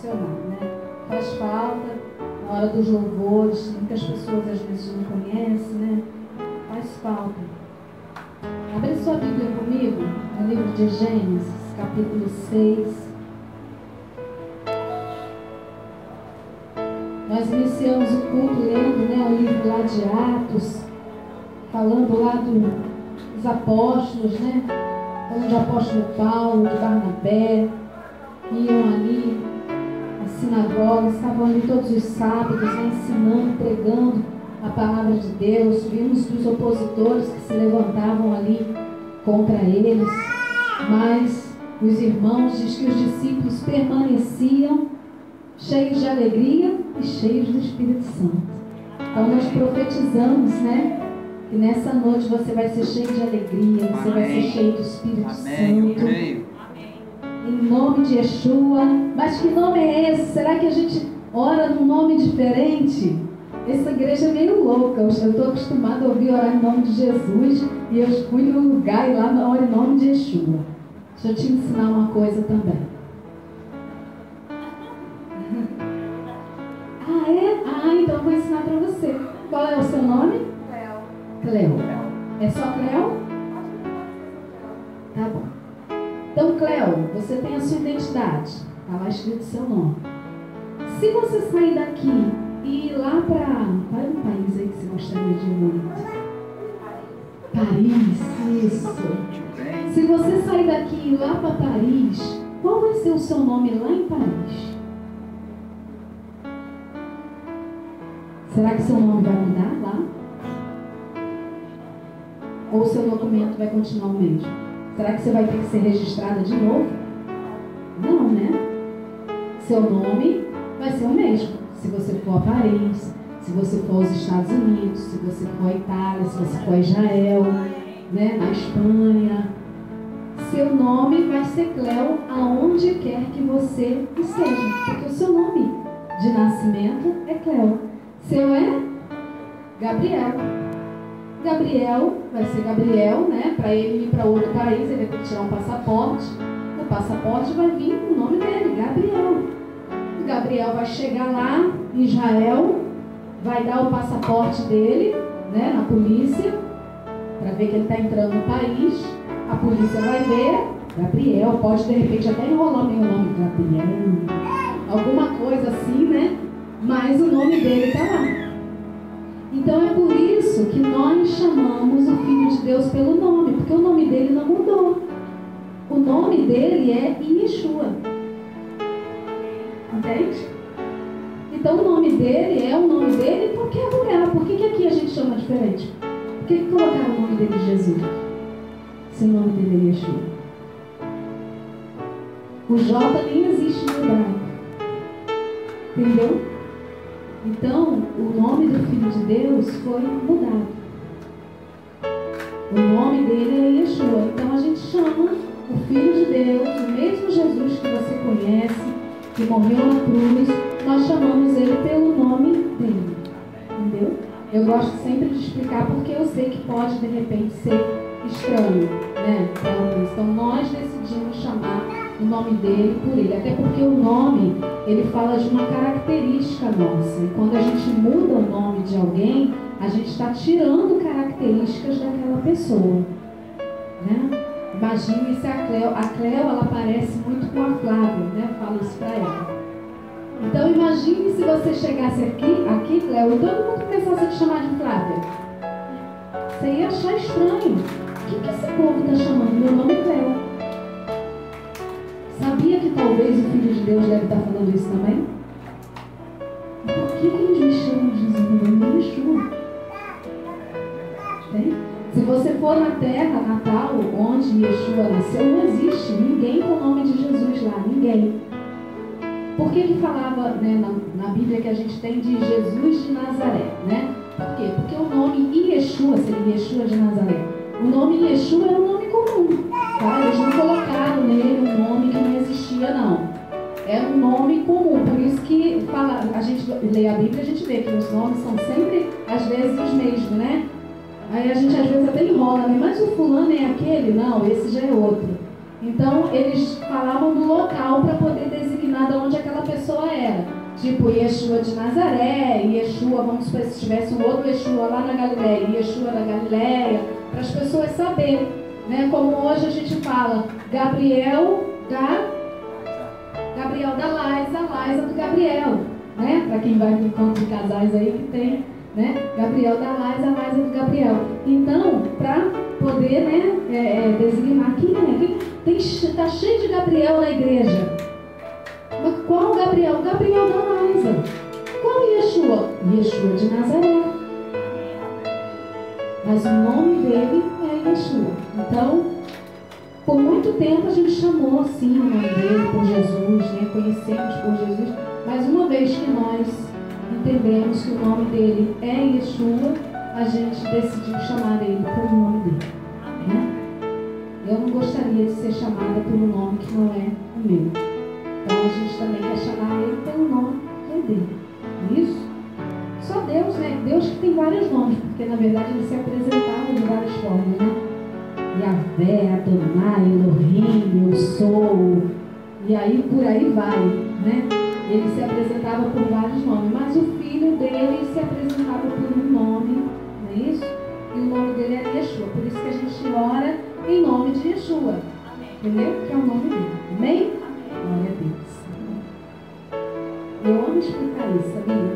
tradicional, né? Faz falta na hora dos louvores, muitas pessoas às vezes não conhecem, né? Faz falta. Abre sua Bíblia comigo, no livro de Gênesis, capítulo 6. Nós iniciamos o culto lendo, né, o livro lá de Atos, falando lá dos apóstolos, né? Falando de apóstolo Paulo, de Barnabé, que iam ali à sinagoga, estavam ali todos os sábados, né, ensinando, pregando a palavra de Deus. Vimos dos opositores que se levantavam ali contra eles, mas os irmãos diz que os discípulos permaneciam cheios de alegria e cheios do Espírito Santo. Então nós profetizamos, né, que nessa noite você vai ser cheio de alegria, você vai ser cheio do Espírito Santo. Em nome de Yeshua. Mas que nome é esse? Será que a gente ora num nome diferente? Essa igreja é meio louca. Eu estou acostumada a ouvir orar em nome de Jesus, e eu fui num lugar e lá ora em nome de Yeshua. Deixa eu te ensinar uma coisa também. Ah, é? Ah, então eu vou ensinar para você. Qual é o seu nome? Cleo. É só Cleo? Tá bom. Então, Cleo, você tem a sua identidade. Está lá escrito seu nome. Se você sair daqui e ir lá para um país aí que você gostaria de ir muito. Paris, isso. Se você sair daqui e ir lá para Paris, qual vai ser o seu nome lá em Paris? Será que seu nome vai mudar lá? Ou seu documento vai continuar o mesmo? Será que você vai ter que ser registrada de novo? Não, né? Seu nome vai ser o mesmo. Se você for a Paris, se você for aos Estados Unidos, se você for à Itália, se você for a Israel, né? Na Espanha. Seu nome vai ser Cleo aonde quer que você esteja. Porque o seu nome de nascimento é Cleo. Seu é Gabriel. Gabriel vai ser Gabriel, né? Para ele ir para outro país, ele vai ter que tirar um passaporte. No passaporte vai vir o nome dele, Gabriel. O Gabriel vai chegar lá em Israel, vai dar o passaporte dele, né, na polícia, para ver que ele está entrando no país. A polícia vai ver, Gabriel, pode de repente até enrolar meu nome, Gabriel, alguma coisa assim, né? Mas o nome dele está lá. Então é por isso que nós chamamos o Filho de Deus pelo nome, porque o nome dele não mudou. O nome dele é Yeshua. Entende? Então o nome dele é o nome dele em qualquer lugar. Por que aqui a gente chama diferente? Por que colocaram o nome dele de Jesus? Se o nome dele é Yeshua. O J nem existe no hebraico. Entendeu? Então, o nome do Filho de Deus foi mudado. O nome dele é Yeshua. Então, a gente chama o Filho de Deus, o mesmo Jesus que você conhece, que morreu na cruz, nós chamamos ele pelo nome dele. Entendeu? Eu gosto sempre de explicar porque eu sei que pode, de repente, ser estranho, né? Então, nós decidimos chamar o nome dele por ele, até porque o nome, ele fala de uma característica nossa, e quando a gente muda o nome de alguém, a gente está tirando características daquela pessoa, né? Imagine se a Cleo ela parece muito com a Flávia, né? Eu falo isso para ela. Então imagine se você chegasse aqui, Cleo, e todo mundo começasse a te chamar de Flávia. Você ia achar estranho. O que esse povo está chamando? Meu nome é Cleo. Sabia que talvez o Filho de Deus deve estar falando isso também? Por que eles me chamam de Jesus? Meu nome é Yeshua. Tem? Se você for na terra natal, onde Yeshua nasceu, não existe ninguém com o nome de Jesus lá. Ninguém. Por que falava, né, na Bíblia que a gente tem de Jesus de Nazaré? Né? Por quê? Porque o nome Yeshua seria Yeshua de Nazaré. O nome Yeshua é um nome comum. Tá? Eles não colocaram nele um nome que não existia, não. É um nome comum. Por isso que a gente lê a Bíblia, a gente vê que os nomes são sempre, às vezes, os mesmos, né? Aí a gente às vezes até enrola, né? Mas o fulano é aquele? Não, esse já é outro. Então, eles falavam do local para poder designar designada onde aquela pessoa era. Tipo, Yeshua de Nazaré, Yeshua, vamos supor, se tivesse um outro Yeshua lá na Galileia, Yeshua da Galileia, para as pessoas saberem, né? Como hoje a gente fala, Gabriel da Laisa do Gabriel, né? Para quem vai no encontro de casais aí que tem, né? Gabriel da Laisa do Gabriel. Então, para poder, né, designar quem é, está cheio de Gabriel na igreja. Mas qual Gabriel? Gabriel da Laisa. Qual Yeshua? Yeshua de Nazaré. Mas o nome dele é Yeshua. Então, por muito tempo a gente chamou assim o nome dele por Jesus, né? Conhecemos por Jesus. Mas uma vez que nós entendemos que o nome dele é Yeshua, a gente decidiu chamar ele pelo nome dele, né? Eu não gostaria de ser chamada pelo nome que não é o meu. Então a gente também quer chamar ele pelo nome que é dele. Isso? Só Deus, né? Deus que tem vários nomes, porque na verdade ele se apresentava de várias formas, né? Yahvé, Adonai, Elohim, eu sou, e aí por aí vai, né? Ele se apresentava por vários nomes, mas o filho dele se apresentava por um nome, não é isso? E o nome dele era Yeshua, por isso que a gente ora em nome de Yeshua, entendeu? Que é o nome dele, amém? Glória a Deus. Eu amo explicar isso, sabia?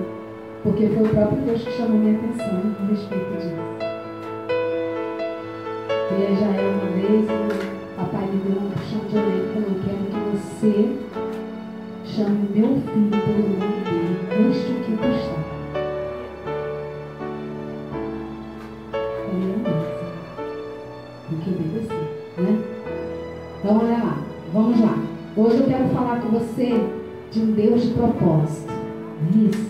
Porque foi o próprio Deus que chamou minha atenção a respeito disso. E já é uma vez, o papai me deu um puxão de orelha e falou: quero que você chame meu filho pelo nome dele, custe o que custar. Ele é mesmo. Tem que obedecer, né? Então, olha lá, vamos lá. Hoje eu quero falar com você de um Deus de propósito. Isso.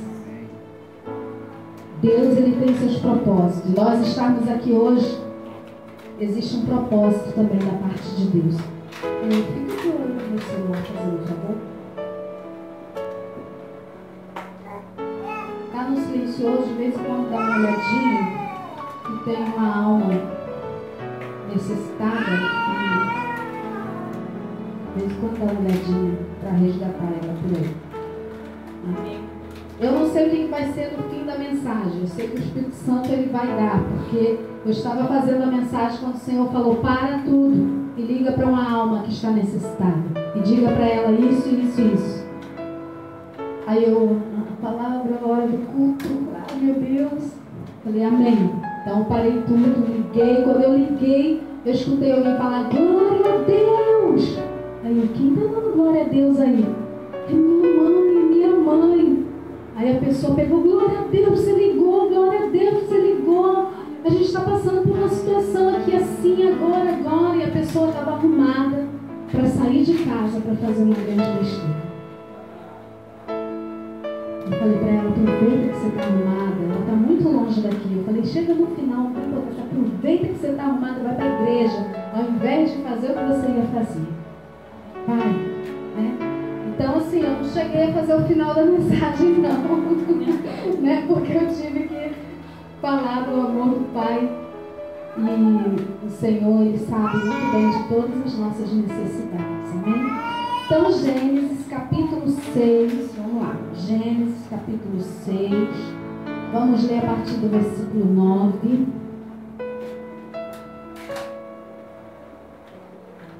Deus, ele tem seus propósitos. Nós estarmos aqui hoje, existe um propósito também da parte de Deus. Fica de olho no celular, fazendo um favor. Está no silencioso, de vez em quando dá uma olhadinha, que tem uma alma necessitada, de vez em quando dá uma olhadinha para resgatar ela por aí. Eu não sei o que vai ser no fim da mensagem. Eu sei que o Espírito Santo ele vai dar, porque eu estava fazendo a mensagem quando o Senhor falou: para tudo e liga para uma alma que está necessitada e diga para ela isso, isso, isso. Aí a palavra, a hora do culto, ai meu Deus, falei amém. Então parei tudo, liguei. Quando eu liguei, eu escutei alguém falar: glória a Deus. Aí eu: quem está dando glória a Deus aí? É minha mãe. Aí a pessoa pegou: glória a Deus, você ligou, glória a Deus, você ligou. A gente está passando por uma situação aqui assim, agora, e a pessoa estava arrumada para sair de casa para fazer uma grande besteira. Eu falei para ela: aproveita que você está arrumada, ela está muito longe daqui. Eu falei: chega no final, aproveita que você está arrumada, vai para a igreja, ao invés de fazer o que você ia fazer. Vai, né? Então, assim, eu não cheguei a fazer o final da mensagem, não, né? Porque eu tive que falar do amor do Pai. E o Senhor, Ele sabe muito bem de todas as nossas necessidades, amém? Então, Gênesis capítulo 6, vamos lá. Gênesis capítulo 6, vamos ler a partir do versículo 9.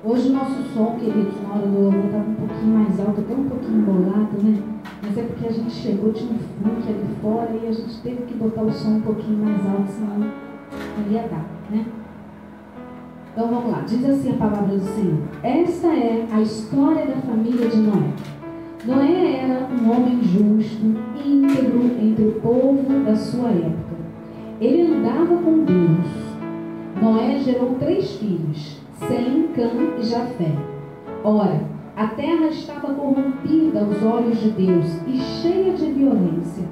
Hoje o nosso som, queridos, na hora do louvor estava um pouquinho mais alto, até um pouquinho embolado, né? Mas é porque a gente chegou, tinha um funk ali fora e a gente teve que botar o som um pouquinho mais alto, senão não ia dar, né? Então vamos lá, diz assim a palavra do Senhor: esta é a história da família de Noé. Noé era um homem justo, íntegro entre o povo da sua época. Ele andava com Deus. Noé gerou 3 filhos, Sem, Cã e Jafé. Ora, a terra estava corrompida aos olhos de Deus e cheia de violência.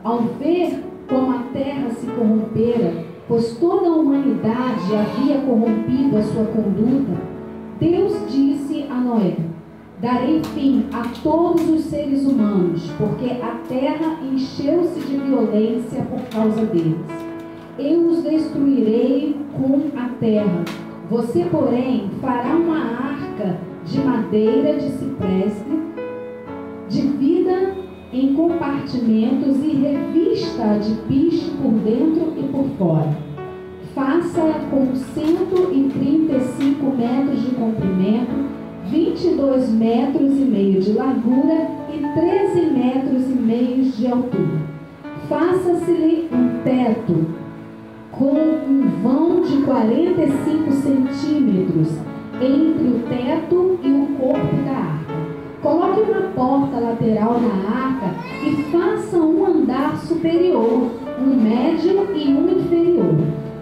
Ao ver como a terra se corrompera, pois toda a humanidade havia corrompido a sua conduta, Deus disse a Noé: darei fim a todos os seres humanos, porque a terra encheu-se de violência por causa deles. Eu os destruirei com a terra. Você, porém, fará uma arca de madeira de cipreste em compartimentos e revista-a de piche por dentro e por fora. Faça-a com 135 metros de comprimento, 22 metros e meio de largura e 13 metros e meio de altura. Faça-se-lhe um teto com um vão de 45 centímetros entre o teto e o corpo da arca. Coloque uma porta lateral na arca e faça um andar superior, um médio e um inferior.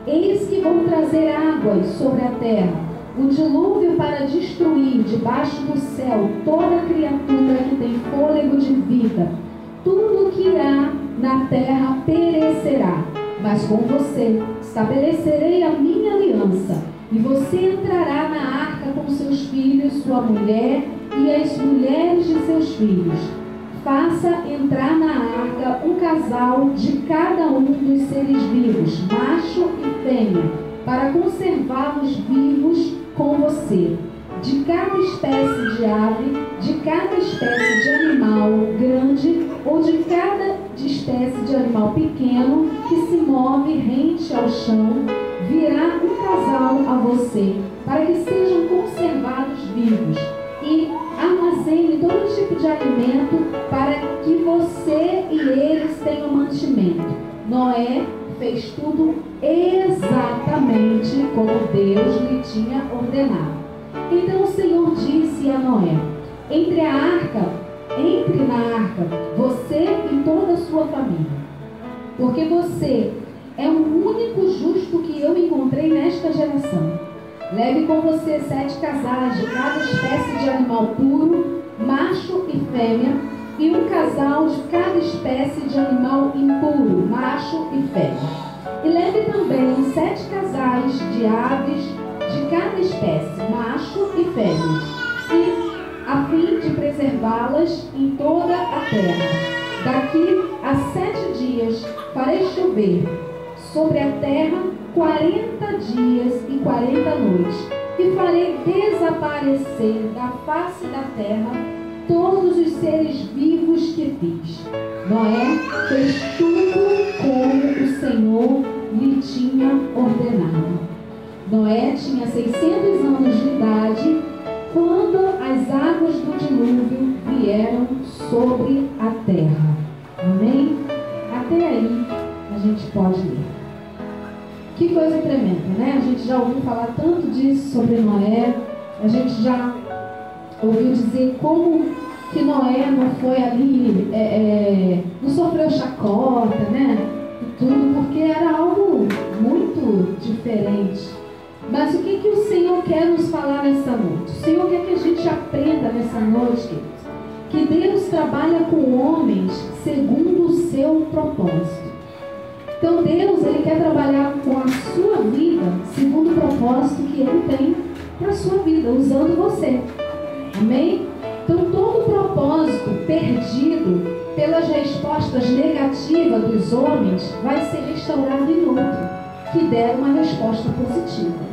Eis que vão trazer águas sobre a terra, o dilúvio para destruir debaixo do céu toda criatura que tem fôlego de vida. Tudo que há na terra perecerá, mas com você estabelecerei a minha aliança, e você entrará na arca com seus filhos, sua mulher e as mulheres de seus filhos. Faça entrar na arca um casal de cada um dos seres vivos, macho e fêmea, para conservá-los vivos com você. De cada espécie de ave, de cada espécie de animal grande ou de cada espécie de animal pequeno que se move rente ao chão, virá um casal a você, para que sejam conservados vivos. E armazene todo tipo de alimento para que você e eles tenham mantimento. Noé fez tudo exatamente como Deus lhe tinha ordenado. Então o Senhor disse a Noé: entre na arca, você e toda a sua família, porque você é o único justo que eu encontrei nesta geração. Leve com você 7 casais de cada espécie de animal puro, macho e fêmea, e um casal de cada espécie de animal impuro, macho e fêmea. E leve também 7 casais de aves de cada espécie, macho e fêmea, e a fim de preservá-las em toda a terra. Daqui a 7 dias farei chover sobre a terra 40 dias e 40 noites, e farei desaparecer da face da terra todos os seres vivos que fiz. Noé fez tudo como o Senhor lhe tinha ordenado. Noé tinha 600 anos de idade quando as águas do dilúvio vieram sobre a terra. Amém? Até aí a gente pode ler. Que coisa tremenda, né? A gente já ouviu falar tanto disso sobre Noé. A gente já ouviu dizer como que Noé não foi ali, não sofreu chacota, né? E tudo, porque era algo muito diferente. Mas o que o Senhor quer nos falar nessa noite? O Senhor quer que a gente aprenda nessa noite, queridos, que Deus trabalha com homens segundo o seu propósito. Então Deus, Ele quer trabalhar com a sua vida segundo o propósito que Ele tem para a sua vida, usando você. Amém? Então todo propósito perdido pelas respostas negativas dos homens vai ser restaurado em outro, que der uma resposta positiva.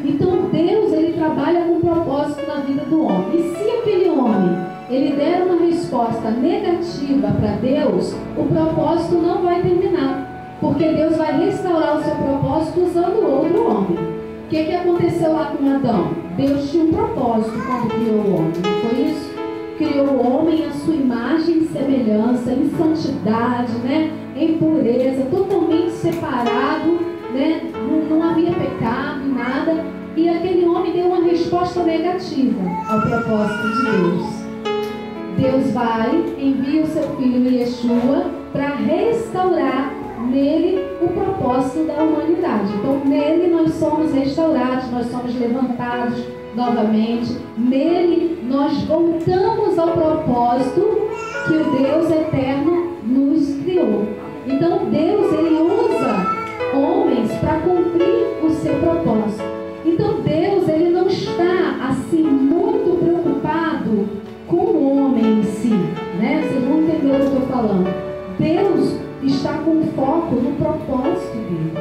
Então Deus, Ele trabalha com propósito na vida do homem. E se aquele homem, ele der uma resposta negativa para Deus, o propósito não vai terminar, porque Deus vai restaurar o seu propósito usando outro homem. O que aconteceu lá com Adão? Deus tinha um propósito quando criou o homem, não foi isso? Criou o homem à sua imagem e semelhança, em santidade, né? Em pureza, totalmente separado, né? Não havia pecado, nada. E aquele homem deu uma resposta negativa ao propósito de Deus. Deus vai, envia o seu filho Yeshua para restaurar nele o propósito da humanidade. Então nele nós somos restaurados, nós somos levantados novamente. Nele nós voltamos ao propósito que o Deus eterno nos criou. Então Deus, Ele usa homens para cumprir o seu propósito. Então Deus, Ele não está assim muito preocupado com o homem em si, né? Vocês vão entender o que eu estou falando. Deus está com foco no propósito dele.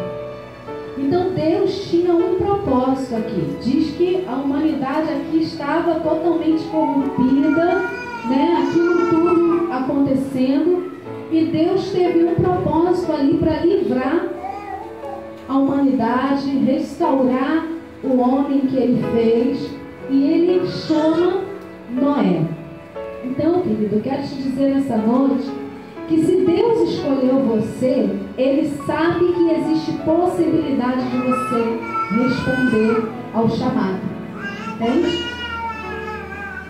Então Deus tinha um propósito aqui. Diz que a humanidade aqui estava totalmente corrompida, né, aquilo tudo acontecendo, e Deus teve um propósito ali para livrar a humanidade, restaurar o homem que Ele fez, e Ele chama Noé. Então, querido, eu quero te dizer nessa noite que se Deus escolheu você, Ele sabe que existe possibilidade de você responder ao chamado. Entende?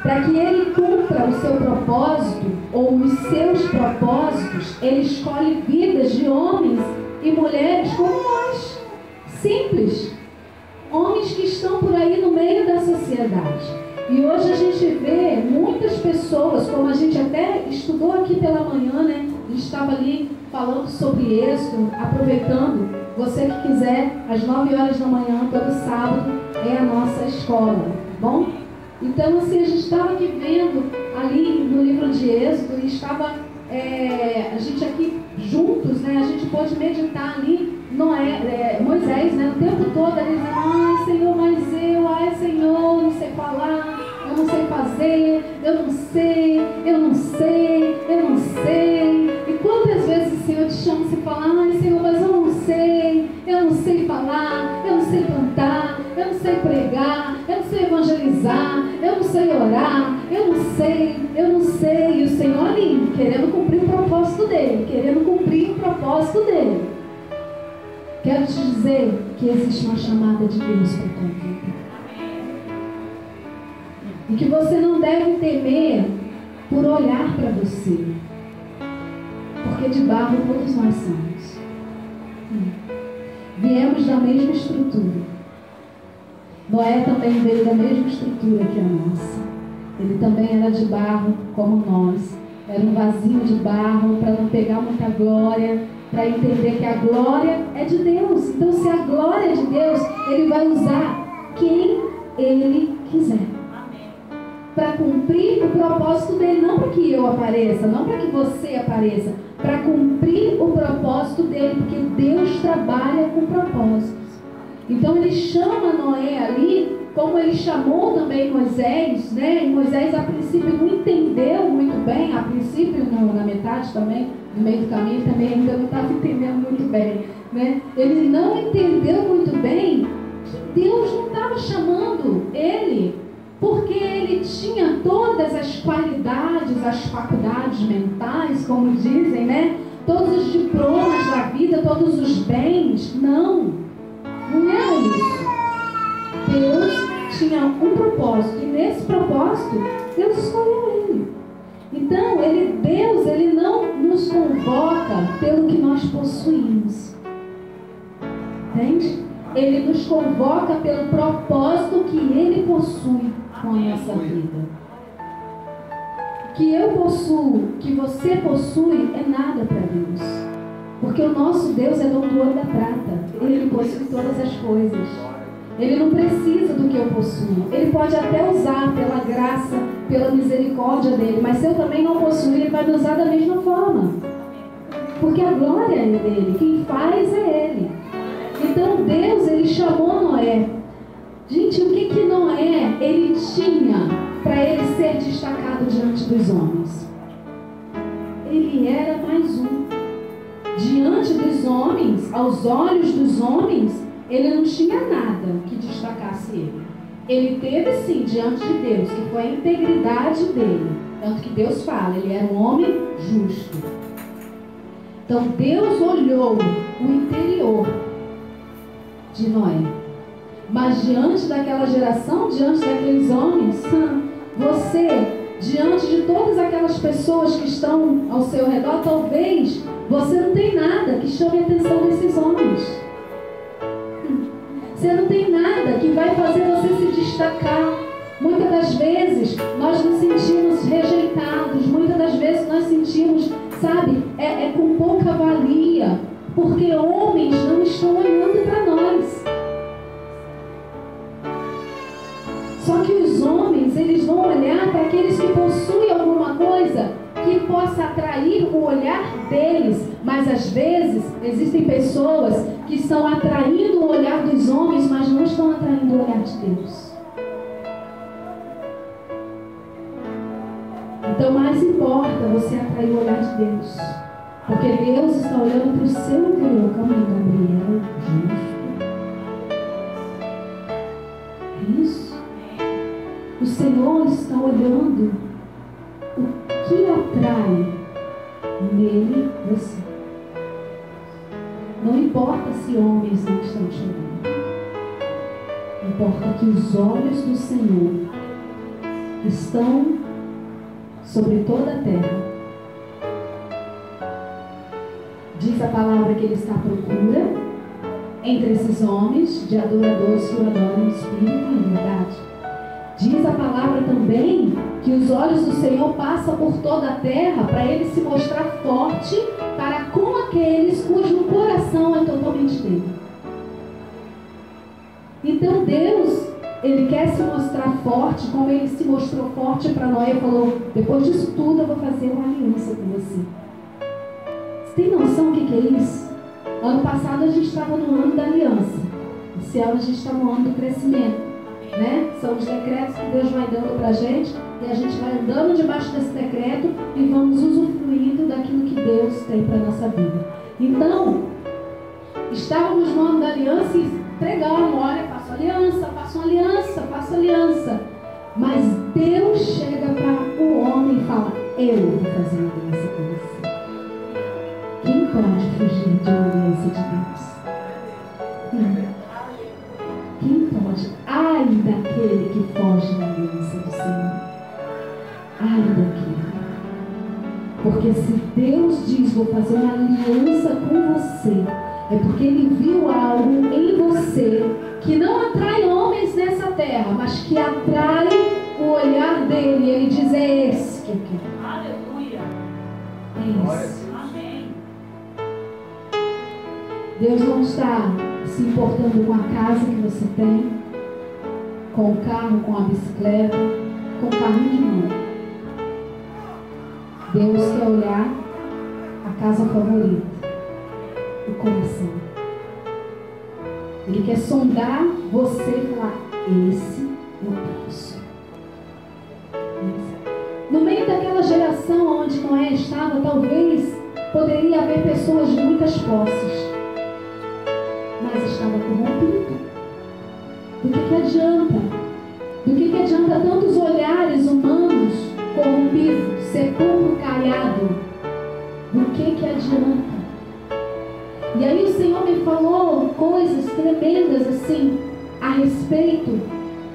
Para que Ele cumpra o seu propósito, ou os seus propósitos, Ele escolhe vidas de homens e mulheres como nós. Simples. Homens que estão por aí no meio da sociedade. E hoje a gente vê muitas pessoas, como a gente até estudou aqui pela manhã, né? A gente estava ali falando sobre Êxodo, aproveitando. Você que quiser, às 9 horas da manhã, todo sábado, é a nossa escola, tá bom? Então, assim, a gente estava aqui vendo ali no livro de Êxodo, e estava a gente aqui juntos, né? A gente pôde meditar ali, Moisés, né? O tempo todo ali dizendo, ai Senhor, ai Senhor, não sei falar, eu não sei fazer, eu não sei. E quantas vezes o Senhor te chama e fala, ai Senhor, mas eu não sei falar, eu não sei cantar, eu não sei pregar, eu não sei evangelizar, eu não sei orar, eu não sei. E o Senhor ali, querendo cumprir o propósito dele, Quero te dizer que existe uma chamada de Deus para a tua vida. E que você não deve temer por olhar para você. Porque de barro todos nós somos. Viemos da mesma estrutura. Noé também veio da mesma estrutura que a nossa. Ele também era de barro como nós. Era um vasinho de barro para não pegar muita glória, para entender que a glória é de Deus. Então, se a glória é de Deus, Ele vai usar quem Ele quiser para cumprir o propósito dele, não para que eu apareça, não para que você apareça, para cumprir o propósito dele, porque Deus trabalha com propósitos. Então ele chama Noé ali, como ele chamou também Moisés, né? E Moisés a princípio não entendeu muito bem, a princípio não, na metade também, no meio do caminho também ainda não estava entendendo muito bem, né? Ele não entendeu muito bem que Deus não estava chamando ele, porque ele tinha todas as qualidades, as faculdades mentais, como dizem, né? Todos os diplomas da vida, todos os bens. Não era isso. Deus tinha um propósito, e nesse propósito, Deus escolheu ele. Então, Deus não nos convoca pelo que nós possuímos. Entende? Ele nos convoca pelo propósito que Ele possui com a nossa vida. Que eu possuo, que você possui, é nada para Deus. Porque o nosso Deus é dono do ouro e da prata. Ele possui todas as coisas. Ele não precisa do que eu possuo. Ele pode até usar pela graça, pela misericórdia dele. Mas se eu também não possuir, ele vai me usar da mesma forma. Porque a glória é dele. Quem faz é ele. Então Deus, ele chamou Noé. Gente, o que Noé, ele tinha para ele ser destacado diante dos homens? Ele era mais um. Diante dos homens, aos olhos dos homens, ele não tinha nada que destacasse ele. Ele teve sim, diante de Deus, que foi a integridade dele. Tanto que Deus fala, ele era um homem justo. Então Deus olhou o interior de Noé. Mas diante daquela geração, diante daqueles homens, você, diante de todas aquelas pessoas que estão ao seu redor, talvez você não tem nada que chame a atenção desses homens. Você não tem nada que vai fazer você se destacar. Muitas das vezes nós nos sentimos rejeitados, muitas das vezes nós sentimos, sabe, com pouca valia, porque homens não estão olhando para nós. Só que os homens, eles vão olhar para aqueles que possuem alguma coisa que possa atrair o olhar deles. Mas às vezes existem pessoas que estão atraindo o olhar dos homens, mas não estão atraindo o olhar de Deus. Então mais importa você atrair o olhar de Deus. Porque Deus está olhando para o seu interior. Calma aí, Gabriela. Justo. Isso. O Senhor está olhando o que atrai nele você. Não importa se homens não estão te olhando. Importa que os olhos do Senhor estão sobre toda a terra. Diz a palavra que Ele está à procura entre esses homens de adoradores que o adoram em espírito e em verdade. Diz a palavra também que os olhos do Senhor passam por toda a terra para Ele se mostrar forte para com aqueles cujo coração é totalmente dele. Então Deus, Ele quer se mostrar forte, como Ele se mostrou forte para Noé e falou: depois disso tudo eu vou fazer uma aliança com você. Você tem noção do que é isso? Ano passado a gente estava no ano da aliança. Esse ano a gente está no ano do crescimento, né? São os decretos que Deus vai dando para a gente, e a gente vai andando debaixo desse decreto e vamos usufruindo daquilo que Deus tem para a nossa vida. Então, estávamos no ano da aliança e pregamos: olha, faço aliança, faço uma aliança, faço aliança. Mas Deus chega para o homem e fala: eu vou fazer uma aliança com você. Quem pode fugir de uma aliança de Deus? Quem pode? Ai daquele que foge da aliança do Senhor. Ai daquele. Porque se Deus diz: vou fazer uma aliança com você, é porque Ele viu algo em você que não atrai homens nessa terra, mas que atrai o olhar dele. E Ele diz: é esse que eu quero. Aleluia. É esse. Amém. Deus não está se importando com a casa que você tem, com o carro, com a bicicleta, com o carrinho de mão. Deus quer olhar a casa favorita, o coração. Ele quer sondar você e falar: esse eu posso. No meio daquela geração onde Noé estava, talvez poderia haver pessoas de muitas posses, mas estava corrompido. Do que adianta? Do que adianta tantos olhares humanos corrompidos, sepulcro caiado? Do que adianta? E aí o Senhor me falou coisas tremendas assim, a respeito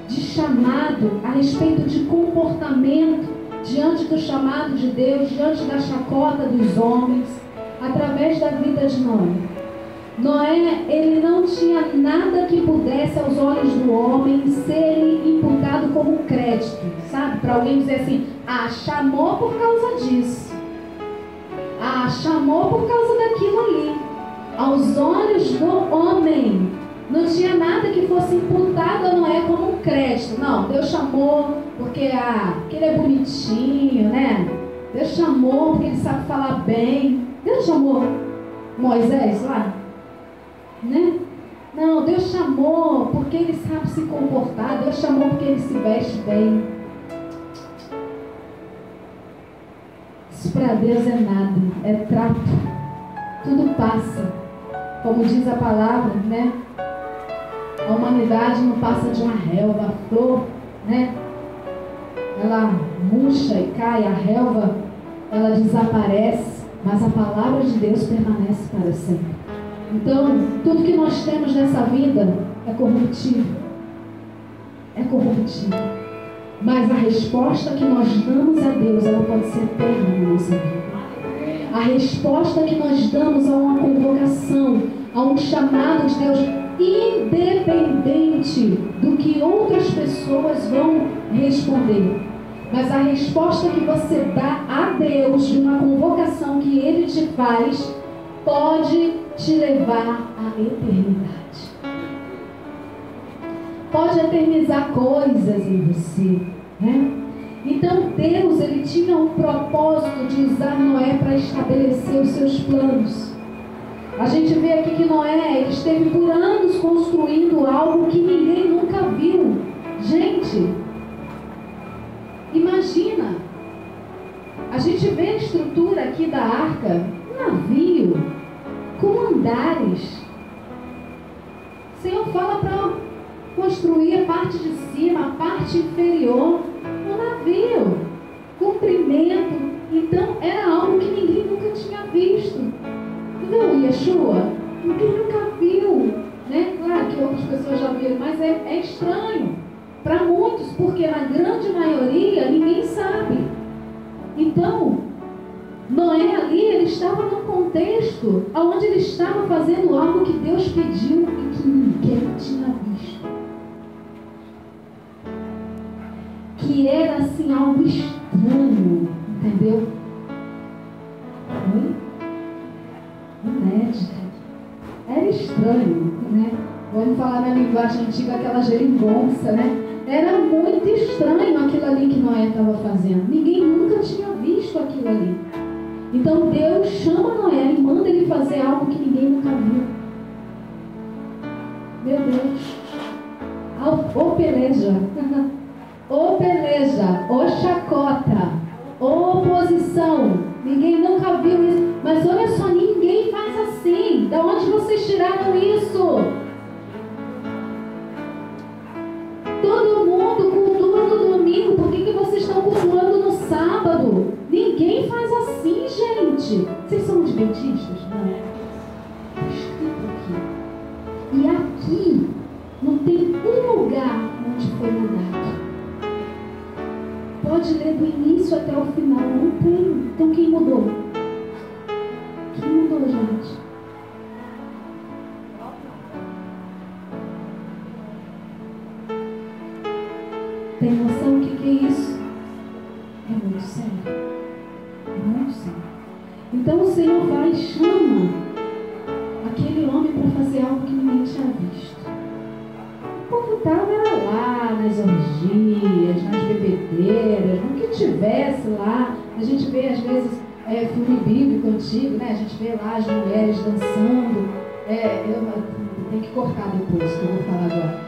de chamado, a respeito de comportamento, diante do chamado de Deus, diante da chacota dos homens, através da vida de Noé. Noé, ele não tinha nada que pudesse aos olhos do homem ser imputado como crédito, sabe? Para alguém dizer assim: ah, chamou por causa disso, ah, chamou por causa daquilo ali. Aos olhos do homem, não tinha nada que fosse imputado a Noé como um crédito. Não, Deus chamou porque ele é bonitinho, né? Deus chamou porque ele sabe falar bem. Deus chamou Moisés lá, né? Não, Deus chamou porque ele sabe se comportar. Deus chamou porque ele se veste bem. Isso para Deus é nada, é trapo. Tudo passa. Como diz a palavra, né? A humanidade não passa de uma relva, a flor, né? Ela murcha e cai, a relva, ela desaparece, mas a palavra de Deus permanece para sempre. Então, tudo que nós temos nessa vida é corruptível. É corruptível. Mas a resposta que nós damos a Deus, ela pode ser eterna na nossa vida. A resposta que nós damos a uma convocação, a um chamado de Deus, independente do que outras pessoas vão responder. Mas a resposta que você dá a Deus de uma convocação que Ele te faz, pode te levar à eternidade. Pode eternizar coisas em você, né? Então Deus, Ele tinha um propósito de usar Noé para estabelecer os seus planos. A gente vê aqui que Noé, ele esteve por anos construindo algo que ninguém nunca viu. Gente, imagina, a arca, um navio, com andares. O Senhor fala para construir a parte de cima, a parte inferior, um navio, comprimento. Então era algo que ninguém nunca tinha visto. Viu, Yeshua? Ninguém nunca viu, né? Claro que outras pessoas já viram, mas é estranho para muitos, porque na grande maioria ninguém sabe. Então, Noé ali, ele estava num contexto onde ele estava fazendo algo que Deus pediu e que ninguém tinha visto. Que era assim algo estranho, entendeu? Oi? Inédito. Era estranho, né? Vamos falar na linguagem antiga, aquela geringonça, né? Era muito estranho aquilo ali que Noé estava fazendo. Ninguém nunca tinha visto aquilo ali. Então Deus chama Noé e manda ele fazer algo que ninguém nunca viu. Meu Deus. Ou peleja. Ou peleja. Ou chacota. Ou oposição. Ninguém nunca viu isso. Mas olha só, ninguém faz assim. Da onde vocês tiraram isso? Todo mundo cultua no domingo. Por que vocês estão cultuando no sábado? Ninguém faz assim, gente. Vocês são adventistas? Não. Está escrito aqui. E aqui não tem um lugar onde foi mudado. Pode ler do início até o final. Não tem. Então quem mudou? Quem mudou, gente? Tem noção do que é isso? É muito sério. É muito sério. Então o Senhor vai e chama aquele homem para fazer algo que ninguém tinha visto. O povo estava lá nas orgias, nas bebedeiras, no que tivesse lá. A gente vê às vezes filme bíblico antigo, né? A gente vê lá as mulheres dançando. Eu tenho que cortar depois, que eu vou falar agora.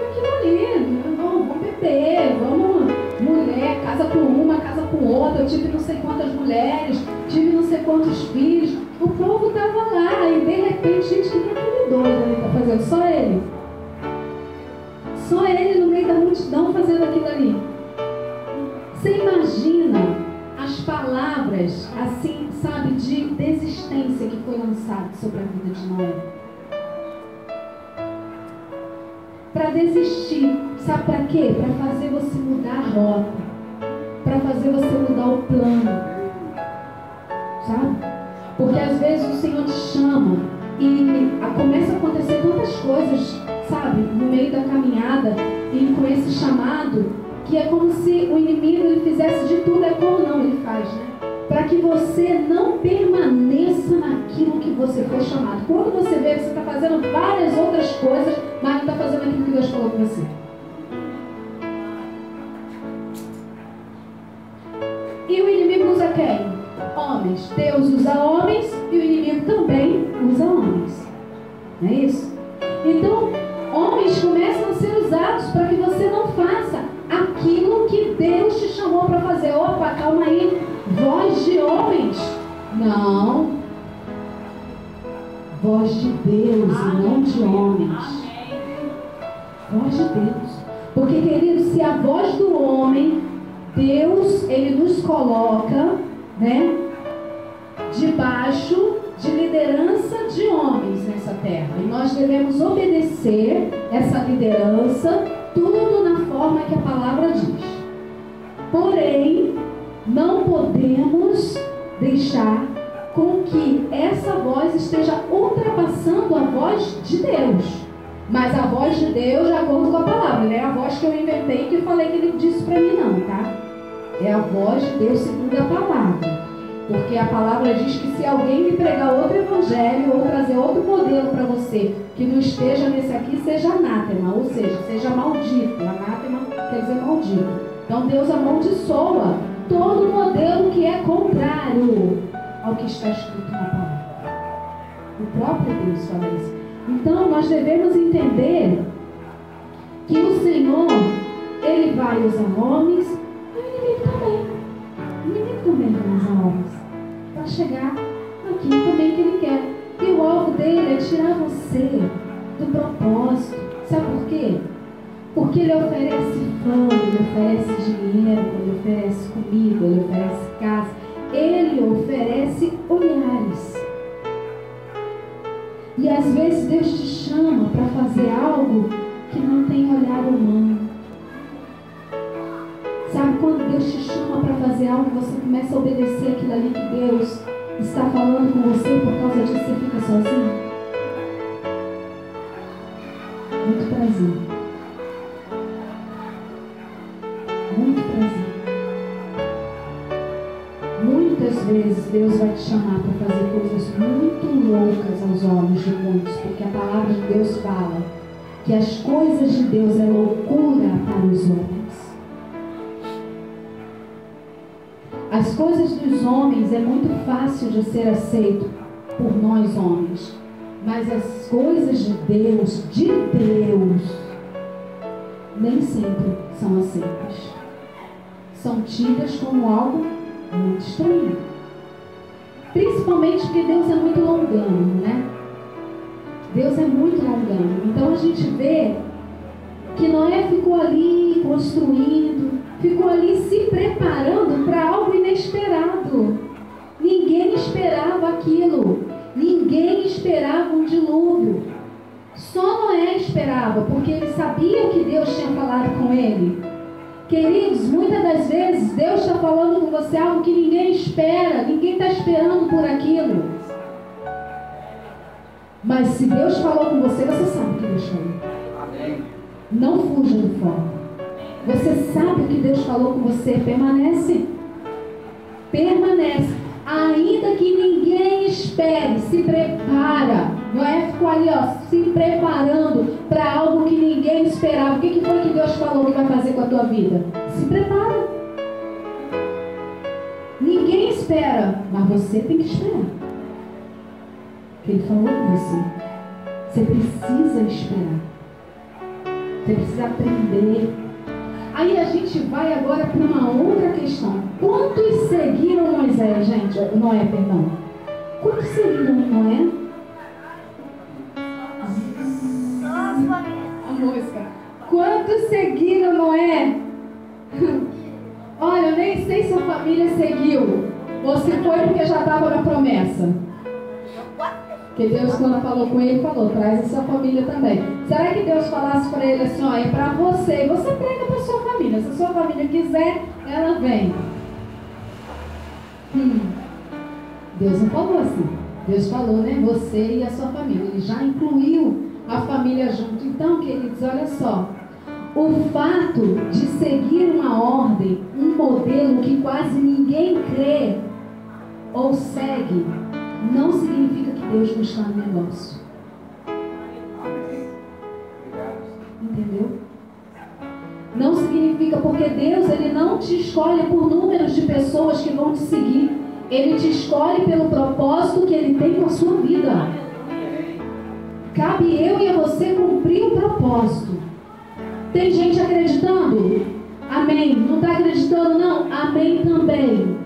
Aquilo ali, vamos beber, vamos, mulher, casa com uma, casa com outra. Eu tive não sei quantas mulheres, tive não sei quantos filhos. O povo estava lá e de repente, gente, o que é aquele doido ali está fazendo? Só ele. Só ele no meio da multidão fazendo aquilo ali. Você imagina as palavras, assim, sabe, de desistência que foi lançada sobre a vida de Noé. Para desistir, sabe para quê? Para fazer você mudar a rota, para fazer você mudar o plano, sabe? Porque às vezes o Senhor te chama e começa a acontecer tantas coisas, sabe, no meio da caminhada e com esse chamado, que é como se o inimigo ele fizesse de tudo, é como não ele faz, né? Para que você não permaneça naquilo que você foi chamado. Quando você vê, você está fazendo várias outras coisas, mas não está fazendo aquilo que Deus falou com você. E o inimigo usa quem? Homens. Deus usa homens e o inimigo também usa homens. Não é isso? Então, homens começam a ser usados para que você não faça aquilo que Deus te chamou para fazer. Opa, calma aí. Voz de homens? Não. Voz de Deus e não de homens. Voz de Deus. Porque, querido, se a voz do homem, Deus, ele nos coloca, né, debaixo de liderança de homens nessa terra. E nós devemos obedecer essa liderança, tudo na forma que a palavra diz. Porém, não podemos deixar com que essa voz esteja ultrapassando a voz de Deus. Mas a voz de Deus, de acordo com a palavra, não é a voz que eu inventei que eu falei que ele disse para mim não, tá? É a voz de Deus segundo a palavra. Porque a palavra diz que se alguém me pregar outro evangelho ou trazer outro modelo para você que não esteja nesse aqui, seja anátema, ou seja, seja maldito. Anátema quer dizer maldito. Então Deus amaldiçoa todo modelo que é contrário ao que está escrito na palavra. O próprio Deus fala isso. Então nós devemos entender que o Senhor, ele vai usar homens e o inimigo também. O inimigo também vai usar homens para chegar dele é tirar você do propósito. Sabe por quê? Porque ele oferece fama, ele oferece dinheiro, ele oferece comida, ele oferece casa, ele oferece olhares. E às vezes Deus te chama para fazer algo que não tem olhar humano. Sabe quando Deus te chama para fazer algo, você começa a obedecer aquilo ali que Deus está falando com você, e por causa disso você fica sozinho? Muito prazer. Muito prazer. Muitas vezes Deus vai te chamar para fazer coisas muito loucas aos olhos de muitos, porque a palavra de Deus fala que as coisas de Deus é loucura para os homens. As coisas dos homens é muito fácil de ser aceito por nós homens, mas as coisas de Deus, nem sempre são aceitas. São tidas como algo muito estranho. Principalmente porque Deus é muito longânimo, né? Deus é muito longânimo. Então a gente vê que Noé ficou ali construindo, ficou ali se preparando para algo inesperado. Ninguém esperava aquilo. Ninguém esperava um dilúvio. Só Noé esperava, porque ele sabia o que Deus tinha falado com ele. Queridos, muitas das vezes Deus está falando com você algo que ninguém espera. Ninguém está esperando por aquilo. Mas se Deus falou com você, você sabe o que Deus falou. Amém. Não fuja do foco. Você sabe o que Deus falou com você. Permanece. Permanece. Ainda que ninguém espere, se prepara. Noé ficou ali, se preparando para algo que ninguém esperava. O que foi que Deus falou que vai fazer com a tua vida? Se prepara. Ninguém espera, mas você tem que esperar. Que Ele falou com você. Você precisa esperar. Você precisa aprender. Aí a gente vai agora para uma outra questão. Quantos seguiram Moisés, gente? Noé, perdão. Quantos seguiram Noé? A música. Quantos seguiram Noé? Olha, eu nem sei se a família seguiu. Ou se foi porque já estava na promessa. Porque Deus, quando falou com ele, falou, traz a sua família também. Será que Deus falasse para ele assim, é para você, e você prega para a sua família. Se a sua família quiser, ela vem. Deus não falou assim. Deus falou, né? Você e a sua família. Ele já incluiu a família junto. Então, queridos, olha só. O fato de seguir uma ordem, um modelo que quase ninguém crê ou segue, não significa que Deus não está no negócio. Entendeu? Não significa, porque Deus, Ele não te escolhe por números de pessoas que vão te seguir. Ele te escolhe pelo propósito que Ele tem com a sua vida. Cabe eu e a você cumprir o propósito. Tem gente acreditando? Amém. Não está acreditando não? Amém também.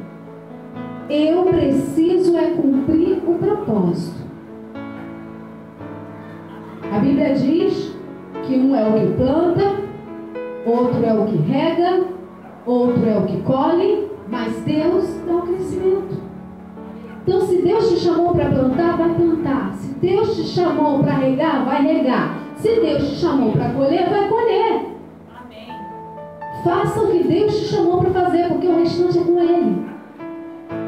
Eu preciso é cumprir o propósito. A Bíblia diz que um é o que planta, outro é o que rega, outro é o que colhe, mas Deus dá o crescimento. Então, se Deus te chamou para plantar, vai plantar. Se Deus te chamou para regar, vai regar. Se Deus te chamou para colher, vai colher. Amém. Faça o que Deus te chamou para fazer, porque o restante é com Ele.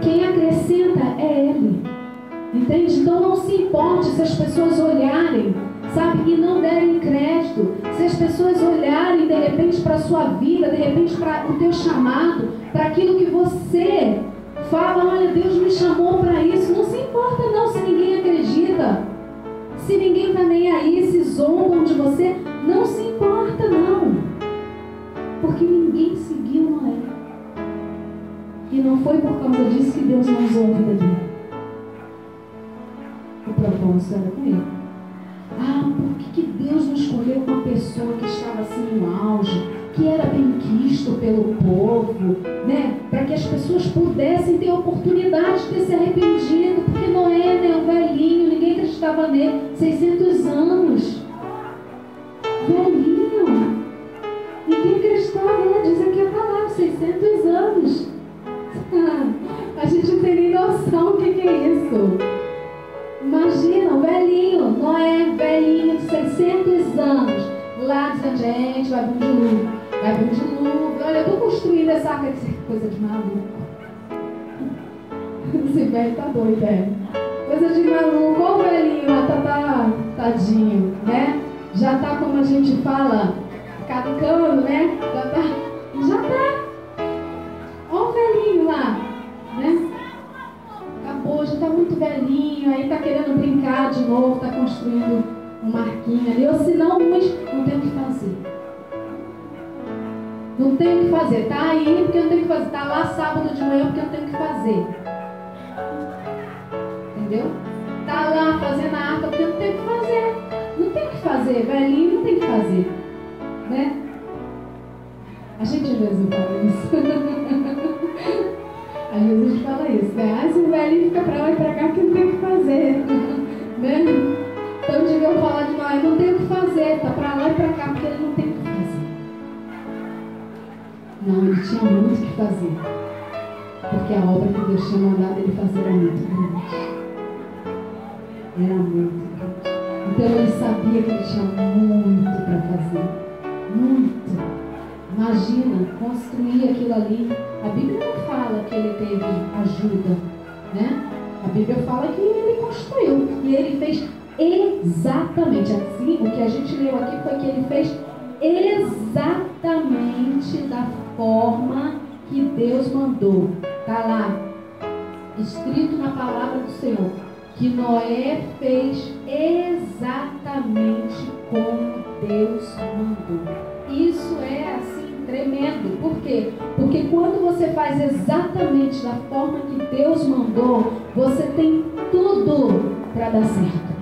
Quem acrescenta é Ele. Entende? Então não se importe se as pessoas olharem, sabe, e não derem crédito. Se as pessoas olharem de repente para a sua vida, de repente para o teu chamado, para aquilo que você fala, olha, Deus me chamou para isso. Não se importa não se ninguém acredita. Se ninguém está nem aí, se zombam de você, não se importa não. Porque ninguém seguiu Noé. E não foi por causa disso que Deus não usou a vida dele. O propósito era com ele. Por que Deus não escolheu uma pessoa que estava assim no auge, que era bem quisto pelo povo, né? Para que as pessoas pudessem ter a oportunidade de ter se arrependido, porque Noé, né? Um velhinho, ninguém acreditava nele. 600 anos. Velhinho. Ninguém acreditava, né? Diz aqui a palavra, 600 anos. A gente não tem nem noção o que é isso. Imagina, um velhinho, Noé, velhinho de 600 anos. Lá dizendo, gente, vai vir um dilúvio. Vai vir um dilúvio. Olha, eu estou construindo essa arca de coisa de maluco. Esse velho tá doido, é. Coisa de maluco. Olha o velhinho lá, tá tadinho, né? Já tá, como a gente fala, caducando, né? Já tá. Olha o velhinho lá, né? Acabou, já tá muito velhinho, aí tá querendo brincar de novo, tá construindo um marquinho ali. Ou se não, uns não tem o que fazer. Não tem o que fazer. Tá aí porque não tem o que fazer. Tá lá sábado de manhã porque não tem o que fazer. Entendeu? Tá lá fazendo a arca porque não tem o que fazer. Não tem o que fazer, velhinho não tem o que fazer, né? A gente às vezes fala isso. Às vezes a gente fala isso, né? Ah, se o velhinho fica pra lá e pra cá porque não tem o que fazer, né? Então deviam falar de nós, não tem o que fazer, tá pra lá e pra cá porque ele não tem o que fazer. Não, ele tinha muito o que fazer, porque a obra que Deus tinha mandado ele fazer era muito grande. Era muito grande. Então ele sabia que ele tinha muito para fazer. Muito. Imagina, construir aquilo ali. A Bíblia não fala que ele teve ajuda, né? A Bíblia fala que ele construiu. E ele fez exatamente assim. O que a gente leu aqui foi que ele fez exatamente da forma que Deus mandou. Está lá, escrito na palavra do Senhor, que Noé fez exatamente como Deus mandou. Isso é assim tremendo. Por quê? Porque quando você faz exatamente da forma que Deus mandou, você tem tudo para dar certo.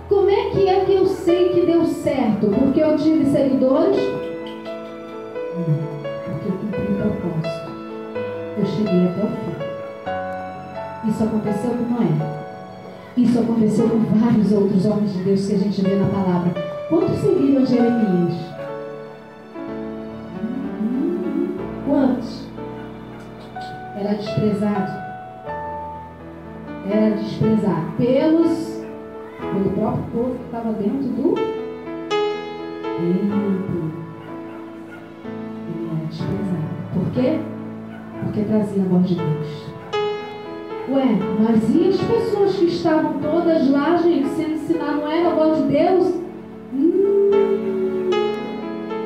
Como é que eu sei que deu certo? Porque eu tive seguidores? Não, porque eu cumpri o propósito. Eu cheguei até o fim. Isso aconteceu com Noé. Isso aconteceu com vários outros homens de Deus que a gente vê na palavra. Quantos seguiram Jeremias? Quantos? Era desprezado. Era desprezado pelo próprio povo que estava dentro do templo. Ele era desprezado. Por quê? Porque trazia a voz de Deus. Ué, mas e as pessoas que estavam todas lá, gente, sendo ensinadas, não era a voz de Deus?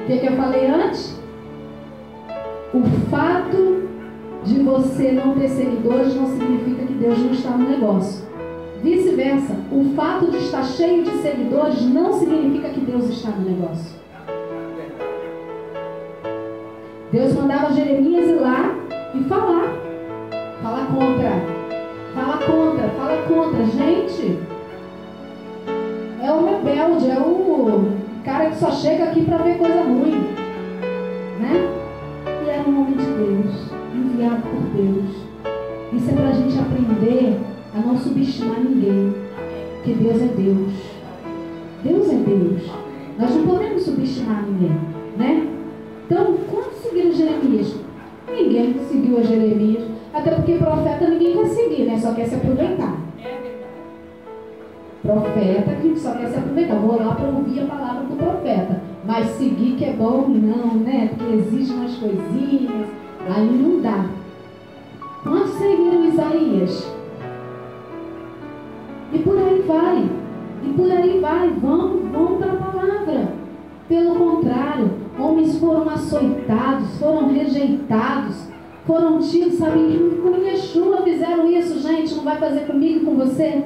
O que eu falei antes? O fato de você não ter seguidores não significa que Deus não está no negócio. Vice-versa, o fato de estar cheio de seguidores não significa que Deus está no negócio. Deus mandava Jeremias ir lá e falar contra. Gente, é o rebelde, é o cara que só chega aqui para ver coisa ruim, né? E era um homem de Deus, enviado por Deus. Isso é para a gente aprender a não subestimar ninguém, porque Deus é Deus. Deus é Deus. Nós não podemos subestimar ninguém, né? Então, quantos seguiram Jeremias? Ninguém seguiu a Jeremias, até porque profeta ninguém quer seguir, né? Só quer se aproveitar. Profeta que só quer se aproveitar. Vou lá para ouvir a palavra do profeta, mas seguir que é bom, não, né? Porque exige umas coisinhas, aí não dá. Quantos seguiram Isaías? E por aí vai. Vamos para a palavra. Pelo contrário, homens foram açoitados, foram rejeitados, foram tidos, sabe? Com Yeshua fizeram isso, gente. Não vai fazer comigo e com você?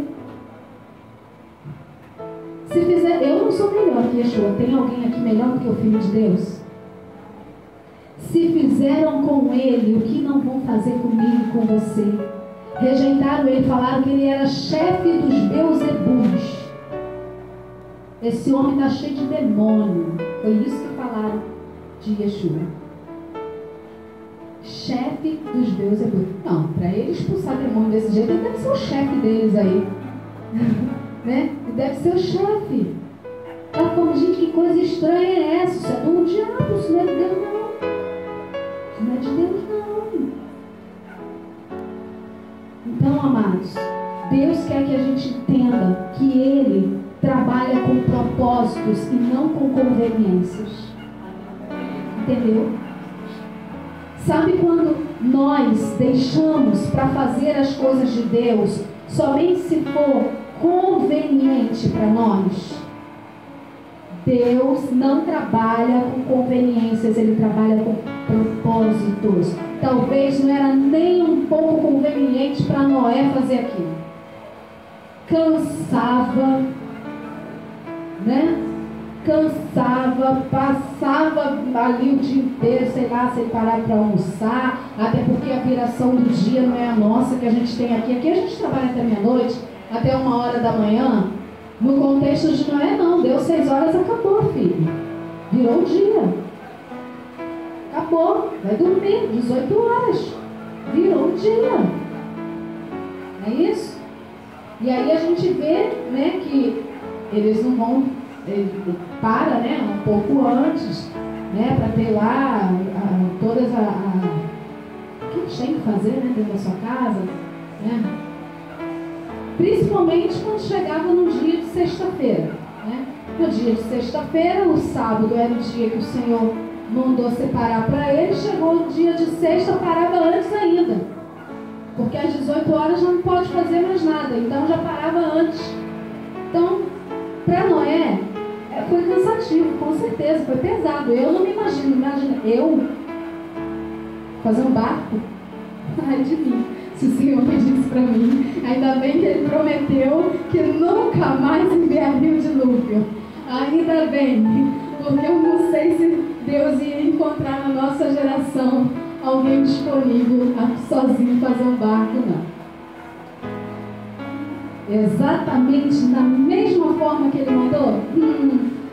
Se fizer, eu não sou melhor que Yeshua. Tem alguém aqui melhor do que o Filho de Deus? Se fizeram com ele o que não vão fazer comigo e com você? Rejeitaram ele, falaram que ele era chefe dos Beuzebus. Esse homem está cheio de demônio. Foi isso que falaram de Yeshua. chefe dos Beelzebub. Não, para ele expulsar demônio desse jeito, ele deve ser o chefe deles aí. Né? Ele deve ser o chefe. Ela falou, gente, que coisa estranha é essa? Isso é do diabo, isso não é de Deus não. Isso não é de Deus não. Então, amados, Deus quer que a gente entenda que Ele trabalha com propósitos e não com conveniências. Entendeu? Sabe quando nós deixamos para fazer as coisas de Deus somente se for conveniente para nós? Deus não trabalha com conveniências, Ele trabalha com propósitos. Talvez não era nem um pouco conveniente para Noé fazer aquilo. Cansava, né? Cansava, passava ali o dia inteiro, sei lá, sem parar para almoçar, até porque a viração do dia não é a nossa que a gente tem aqui. Aqui a gente trabalha até meia-noite, até 1h da manhã. No contexto de Noé não, deu 6 horas, acabou, filho. Virou o dia. Acabou, vai dormir, 18 horas. Virou o dia. É isso? E aí a gente vê, né, que eles não vão, ele para, né, um pouco antes, né, para ter lá todas o que eles têm que fazer, né, dentro da sua casa, né? Principalmente quando chegava no dia de sexta-feira, né? No dia de sexta-feira, o sábado era o dia que o Senhor mandou separar para ele, chegou o dia de sexta, parava antes ainda. Porque às 18 horas já não pode fazer mais nada, então já parava antes. Então, para Noé, foi cansativo, com certeza, foi pesado. Eu não me imagina eu fazer um barco? Ai de mim, se o Senhor pedisse para mim. Ainda bem que Ele prometeu que nunca mais enviaria o dilúvio. Ainda bem, porque eu não sei se Deus ia encontrar na nossa geração alguém disponível a sozinho fazer um barco, não. Exatamente da mesma forma que Ele mandou.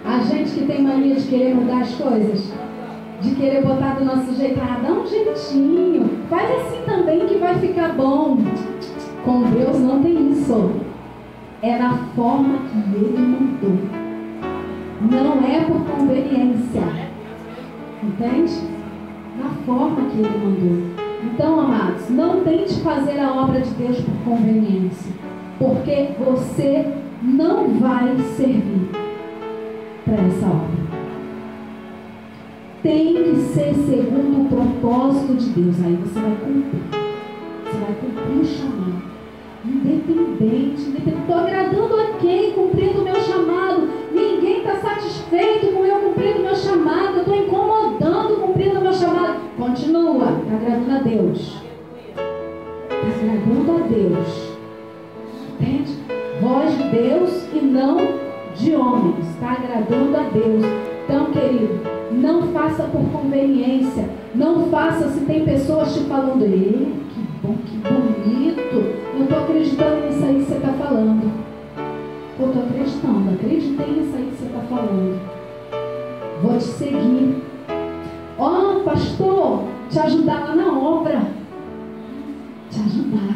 A gente que tem mania de querer mudar as coisas, de querer botar do nosso jeito, dá um jeitinho, faz assim também que vai ficar bom. Com Deus não tem isso. É na forma que Ele mandou. Não é por conveniência. Entende? Na forma que Ele mandou. Então, amados, não tente fazer a obra de Deus por conveniência, porque você não vai servir para essa obra. Tem que ser segundo o propósito de Deus. Aí você vai cumprir. Você vai cumprir o chamado. Independente. Estou agradando a quem? Cumprindo o meu chamado. Ninguém está satisfeito com eu cumprindo o meu chamado. Eu estou incomodando cumprindo o meu chamado. Continua. Está agradando a Deus. Está agradando a Deus. Entende? Voz de Deus e não de homens. Está agradando a Deus. Então, querido, não faça por conveniência. Não faça se tem pessoas te falando, ei, que bom, que bonito. Eu estou acreditando nisso aí que você está falando. Eu estou acreditando, acreditei nisso aí que você está falando. Vou te seguir. Ó, pastor, te ajudar lá na obra. Te ajudar.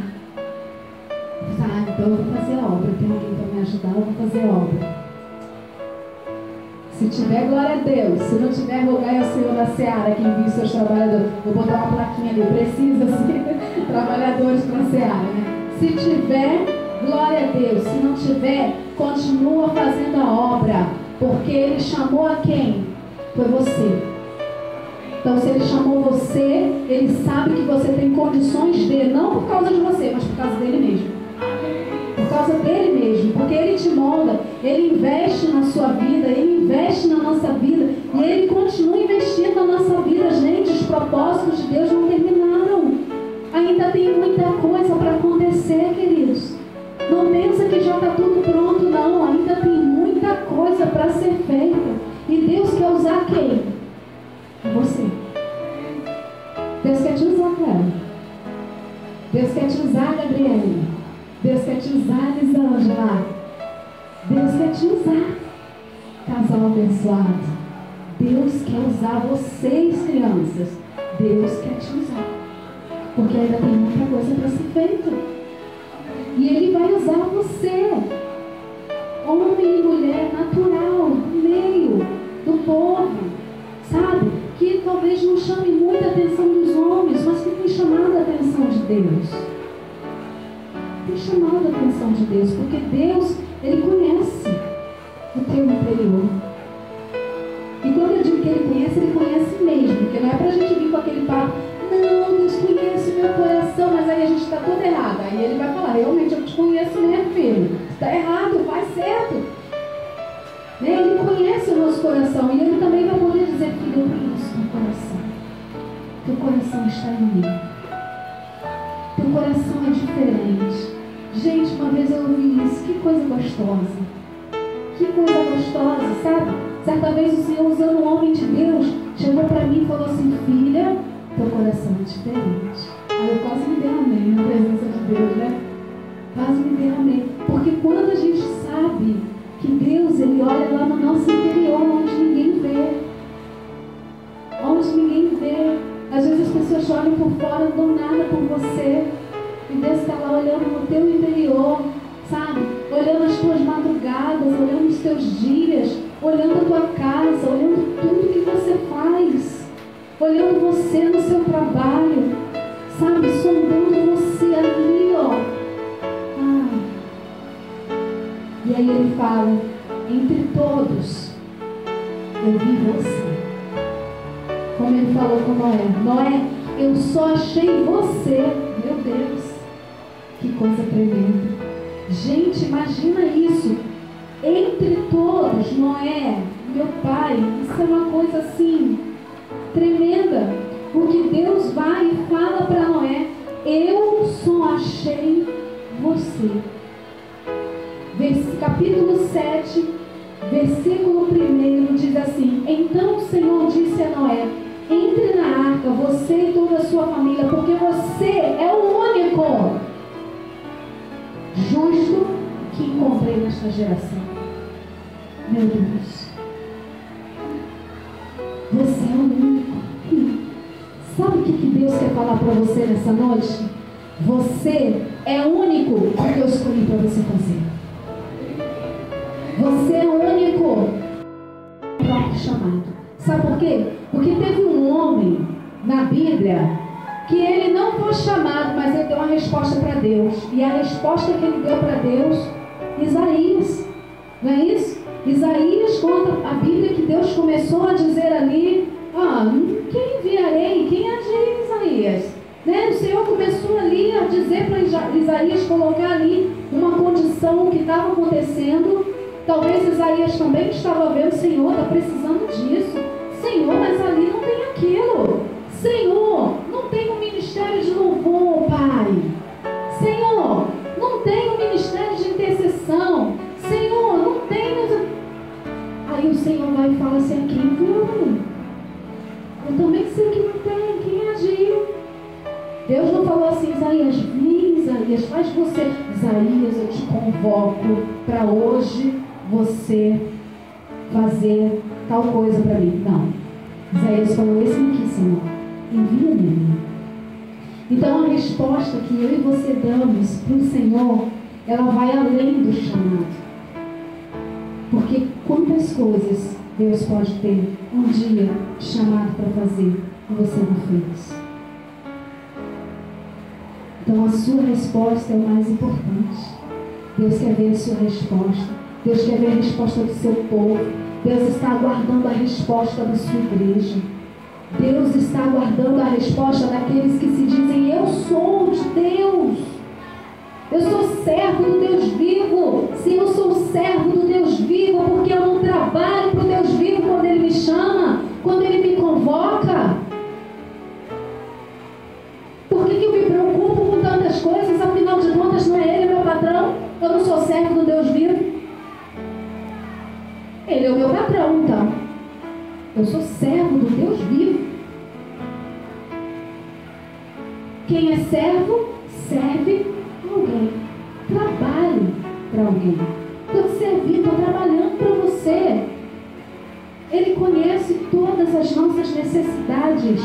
Então eu vou fazer a obra. Tem alguém para me ajudar, eu vou fazer a obra. Se tiver, glória a Deus. Se não tiver, rogai ao Senhor da Seara que envie seus trabalhadores. Vou botar uma plaquinha ali. Precisa-se trabalhadores para a Seara, né? Se tiver, glória a Deus. Se não tiver, continua fazendo a obra. Porque Ele chamou a quem? Foi você. Então, se Ele chamou você, Ele sabe que você tem condições de, não por causa de você, mas por causa dele mesmo. Por causa dele mesmo, porque Ele te molda, Ele investe na sua vida, Ele investe na nossa vida e Ele continua investindo na nossa vida. Gente, os propósitos de Deus não terminaram. Ainda tem muita coisa para acontecer, queridos. Não pensa que já está tudo pronto, não. Ainda tem muita coisa para ser feita. E Deus quer usar quem? Você. Deus quer te usar, cara. Deus quer te usar, Gabriela. Deus quer te usar, Elisângela. Deus quer te usar, casal abençoado. Deus quer usar vocês, crianças. Deus quer te usar. Porque ainda tem muita coisa para ser feita. E Ele vai usar você, homem e mulher natural, no meio do povo, sabe? Que talvez não chame muita atenção dos homens, mas que tem chamado a atenção de Deus. Tem chamado a atenção de Deus, porque Deus, Ele conhece o teu interior. E quando eu digo que Ele conhece mesmo, porque não é pra gente vir com aquele papo, não, Deus conhece o meu coração, mas aí a gente está todo errado. Aí Ele vai falar, realmente eu te conheço mesmo, filho. Está errado, faz certo. Né? Ele conhece o nosso coração e Ele também vai poder dizer, filho, eu conheço o teu coração. Teu coração está em mim. Teu coração é diferente. Gente, uma vez eu ouvi isso, que coisa gostosa. Que coisa gostosa, sabe? Certa vez o Senhor, usando um homem de Deus, chegou para mim e falou assim, filha, teu coração é diferente. Aí eu quase me derramei na presença de Deus, né? Quase me derramei. Porque quando a gente sabe que Deus, Ele olha lá no nosso interior, onde ninguém vê. Onde ninguém vê. Às vezes as pessoas olham por fora, não dão nada por você. E Deus está lá olhando no teu interior, sabe? Olhando as tuas madrugadas, olhando os teus dias, olhando a tua casa, olhando tudo que você faz, olhando você no seu trabalho, sabe? Sondando você ali, ó. E aí Ele fala, entre todos, eu vi você. Como Ele falou com Noé, Noé, eu só achei você. Meu Deus, que coisa tremenda. Gente, imagina isso. Entre todos, Noé, meu pai, isso é uma coisa assim, tremenda. Porque Deus vai e fala para Noé, eu só achei você. Capítulo 7, versículo 1 diz assim, então o Senhor disse a Noé, entre na arca, você e toda a sua família, porque você é o único justo que encontrei nesta geração. Meu Deus, você é o único. Sabe o que Deus quer falar para você nessa noite? Você é o único que eu escolhi para você fazer. Você é o único próprio chamado. Sabe por quê? Porque teve um homem na Bíblia que ele não foi chamado, mas ele deu uma resposta para Deus. E a resposta que ele deu para Deus, Isaías. Não é isso? Isaías conta a Bíblia que Deus começou a dizer ali, quem enviarei? Quem agirei, Isaías? Né? O Senhor começou ali a dizer para Isaías colocar ali uma condição que estava acontecendo. Talvez Isaías também estava vendo, Senhor, está precisando disso. Senhor, mas ali não tem aquilo. Senhor, não tem um ministério de louvor, Pai. Senhor, não tem um ministério de intercessão. Senhor, não tem... Aí o Senhor vai e fala assim, quem viu? Eu também sei que não tem, quem agiu? Deus não falou assim, Isaías, vem, Isaías, faz você. Isaías, eu te convoco para hoje você fazer tal coisa para mim. Não. Isaías falou, esse aqui, Senhor, envia-me. Então a resposta que eu e você damos para o Senhor, ela vai além do chamado. Porque quantas coisas Deus pode ter um dia chamado para fazer e você não fez. Então a sua resposta é o mais importante. Deus quer ver a sua resposta. Deus quer ver a resposta do seu povo. Deus está aguardando a resposta da sua igreja. Deus está aguardando a resposta daqueles que se dizem, eu sou de Deus. Eu sou servo do Deus vivo. Sim, eu sou servo do Deus vivo, porque eu não trabalho para o Deus vivo quando Ele me chama, quando Ele me convoca. Por que eu me preocupo com tantas coisas? Afinal de contas, não é Ele meu patrão? Eu não sou servo do Deus vivo? Ele é o meu patrão, então. Eu sou servo do Deus vivo. Quem é servo, serve alguém. Trabalhe para alguém. Estou te servindo, estou trabalhando para você. Ele conhece todas as nossas necessidades.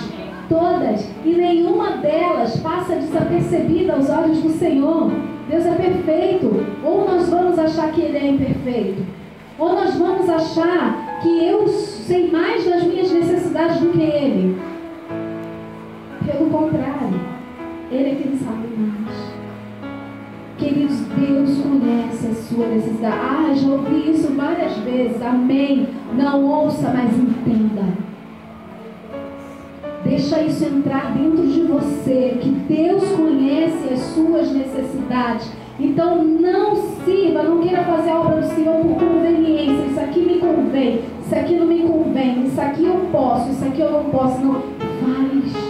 todas, e nenhuma delas passa desapercebida aos olhos do Senhor. Deus é perfeito. Ou nós vamos achar que Ele é imperfeito, ou nós vamos achar que eu sei mais das minhas necessidades do que Ele. Pelo contrário, Ele é quem sabe mais. Queridos, Deus conhece a sua necessidade. Ah, já ouvi isso várias vezes. Amém. Não ouça, mas entenda. Deixa isso entrar dentro de você, que Deus conhece as suas necessidades. Então não sirva, não queira fazer a obra do Senhor por conveniência. Isso aqui me convém, isso aqui não me convém, isso aqui eu posso, isso aqui eu não posso. Não, faz.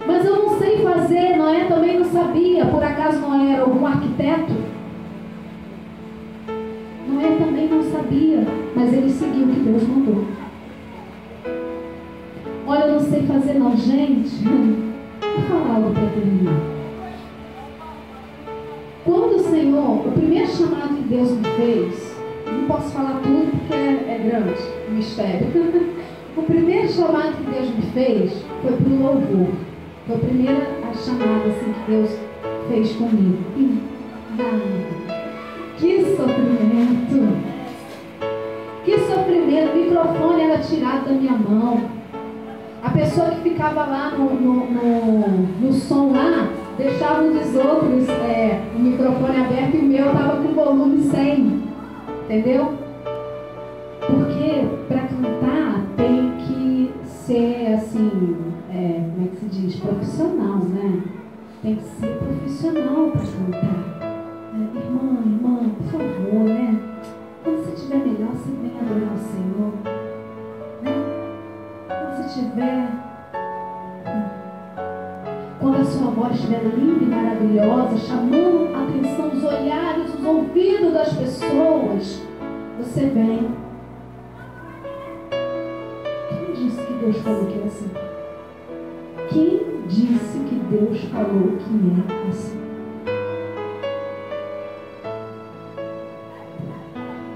Mas eu não sei fazer. Noé também não sabia. Por acaso Noé era algum arquiteto? Noé também não sabia, mas ele seguiu o que Deus mandou. Olha, eu não sei fazer não, gente. Vou falar algo para terminar. Quando o Senhor, o primeiro chamado que Deus me fez, não posso falar tudo porque é grande o mistério. O primeiro chamado que Deus me fez foi para o louvor. Foi a primeira chamada assim, que Deus fez comigo. Que sofrimento! Que sofrimento! O microfone era tirado da minha mão. A pessoa que ficava lá no som lá, deixava um dos outros o microfone aberto e o meu estava com volume 100. Entendeu? Porque para cantar tem que ser assim, como é que se diz? Profissional, né? Tem que ser profissional para cantar. Irmã, por favor, né? Quando você estiver melhor, você vem adorar o Senhor. Né? Quando você estiver... Quando a sua voz estiver linda e maravilhosa, chamando a atenção, os olhares, os ouvidos das pessoas, você vem. Quem disse que Deus falou que é assim? Quem disse que Deus falou que é assim?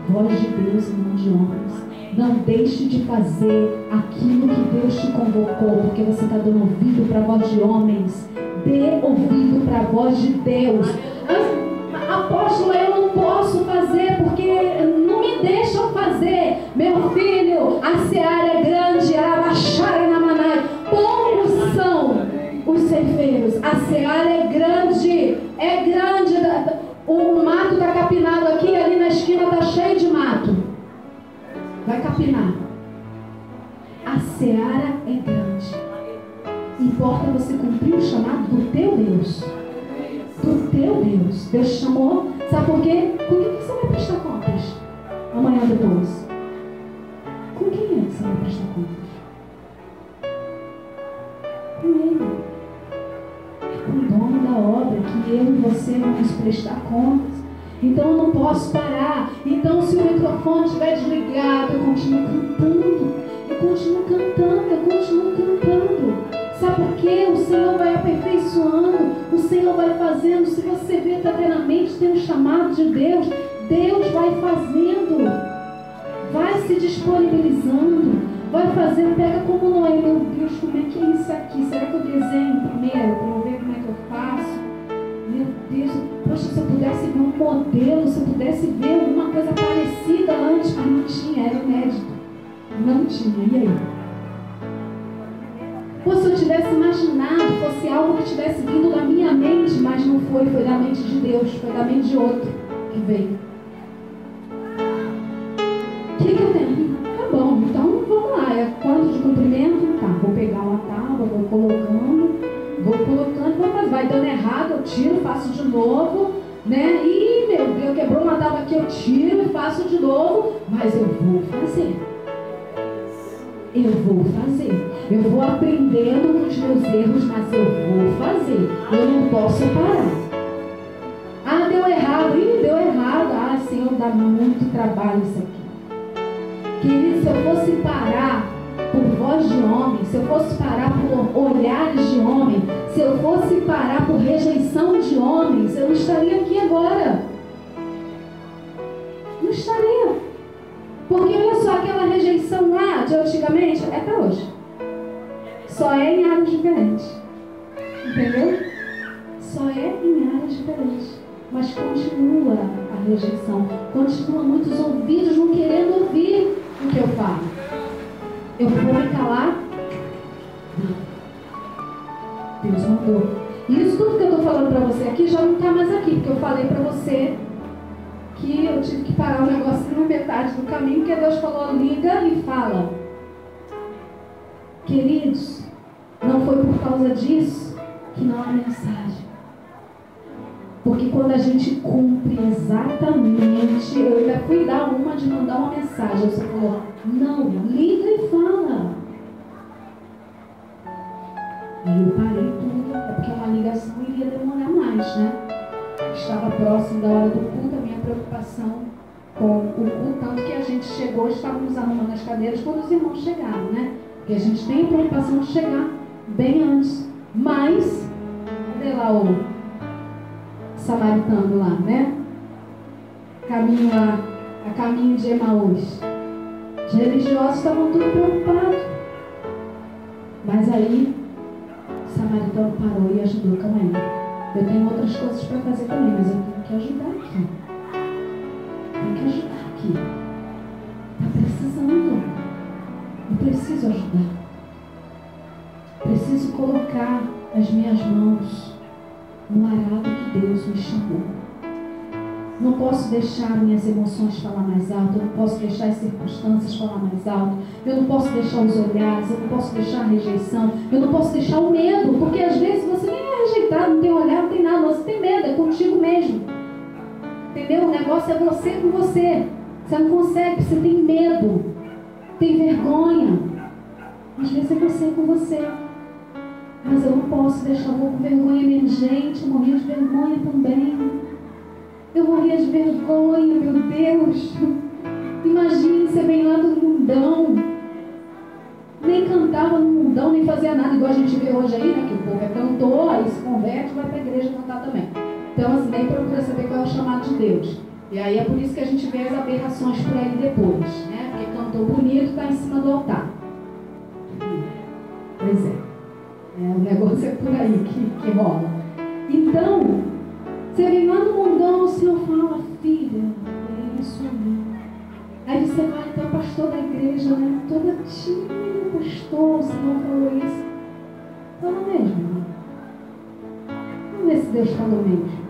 Voz de Deus e não de homens. Não deixe de fazer aquilo que Deus te convocou, porque você está dando ouvido para a voz de homens. Dê ouvido para a voz de Deus. Apóstolo, eu não posso fazer porque não me deixam fazer. Meu filho, a seara é grande, a baixara na manai. Poucos são os ceifeiros. A seara é grande, é grande. O mato está capinado aqui, ali na esquina está cheio de mato. Vai capinar. A seara é grande. Importa você cumprir o chamado do teu Deus. Do teu Deus. Deus te chamou. Sabe por quê? Com quem você vai prestar contas amanhã depois? Com quem é que você vai prestar contas? Com Ele. É com o dono da obra que eu e você vamos prestar contas. Então eu não posso parar. Então se o microfone estiver desligado, eu continuo cantando. Eu continuo cantando, eu continuo cantando. Sabe por quê? O Senhor vai aperfeiçoando, o Senhor vai fazendo. Se você verdadeiramente tem um chamado de Deus, Deus vai fazendo, vai se disponibilizando, vai fazendo. Pega como Noé, meu Deus, como é que é isso aqui? Será que eu desenho primeiro para eu ver como é que eu faço? Meu Deus, poxa, se eu pudesse ver um modelo, se eu pudesse ver alguma coisa parecida antes, mas não tinha, era inédito. Não tinha, e aí? Ou se eu tivesse imaginado, fosse algo que tivesse vindo da minha mente, mas não foi, foi da mente de Deus, foi da mente de outro que veio. O que eu tenho? Tá bom, então vamos lá, é quanto de comprimento? Tá, vou pegar uma tábua, vou colocando, vou fazer, vai dando errado, eu tiro, faço de novo, né? Ih, meu Deus, quebrou uma tábua aqui, eu tiro e faço de novo, mas eu vou fazer. Eu vou fazer. Eu vou aprendendo com os meus erros, mas eu vou fazer. Eu não posso parar. Ah, deu errado. Ih, deu errado. Ah, Senhor, dá muito trabalho isso aqui. Querido, se eu fosse parar por voz de homem, se eu fosse parar por olhares de homem, se eu fosse parar por rejeição de homens, eu não estaria aqui agora. Não estaria. Porque olha só, aquela rejeição lá de antigamente é até hoje. Só é em áreas diferentes. Entendeu? Só é em áreas diferentes. Mas continua a rejeição. Continua muitos ouvidos não querendo ouvir o que eu falo. Eu vou me calar? Não. Deus mandou. E isso tudo que eu estou falando para você aqui já não está mais aqui. Porque eu falei para você que eu tive que parar o negócio na metade do caminho. Porque Deus falou, liga e fala. Queridos, não foi por causa disso que não há mensagem. Porque quando a gente cumpre exatamente, eu ainda fui dar uma de mandar uma mensagem, você falou, não, liga e fala. E eu parei tudo, é porque uma ligação iria demorar mais, né? Estava próximo da hora do culto, a minha preocupação com o culto, tanto que a gente chegou, estávamos arrumando as cadeiras quando os irmãos chegaram, né? Porque a gente tem a preocupação de chegar bem antes. Mas, cadê lá o samaritano lá, né? Caminho lá, a caminho de Emaús. Os religiosos estavam tudo preocupados. Mas aí, o samaritano parou e ajudou. Calma aí. Eu tenho outras coisas para fazer também, mas eu tenho que ajudar aqui. Tenho que ajudar aqui. Está precisando. Eu preciso ajudar. Preciso colocar as minhas mãos no arado que Deus me chamou. Não posso deixar minhas emoções falar mais alto. Eu não posso deixar as circunstâncias falar mais alto. Eu não posso deixar os olhares. Eu não posso deixar a rejeição. Eu não posso deixar o medo. Porque às vezes você nem é rejeitado, não tem olhar, não tem nada. Você tem medo, é contigo mesmo. Entendeu? O negócio é você com você. Você não consegue, você tem medo. Tem vergonha. Às vezes é você com você. Mas eu não posso deixar o com vergonha minha gente. Eu morria de vergonha também. Eu morria de vergonha, meu Deus. Imagine, você vem lá do mundão. Nem cantava no mundão, nem fazia nada, igual a gente vê hoje aí, né? Que o povo é cantor, aí se converte, vai para a igreja cantar também. Então, assim, nem procura saber qual é o chamado de Deus. E aí é por isso que a gente vê as aberrações por aí depois, né? Porque cantou bonito, está em cima do altar. Pois é. O negócio é por aí que rola. Então, você vem lá no mundão, o Senhor fala, filha, é isso aí. Aí você vai até o pastor da igreja, né? Toda tímida, pastor, o Senhor falou isso. Fala mesmo, irmão. Vamos ver se Deus falou mesmo.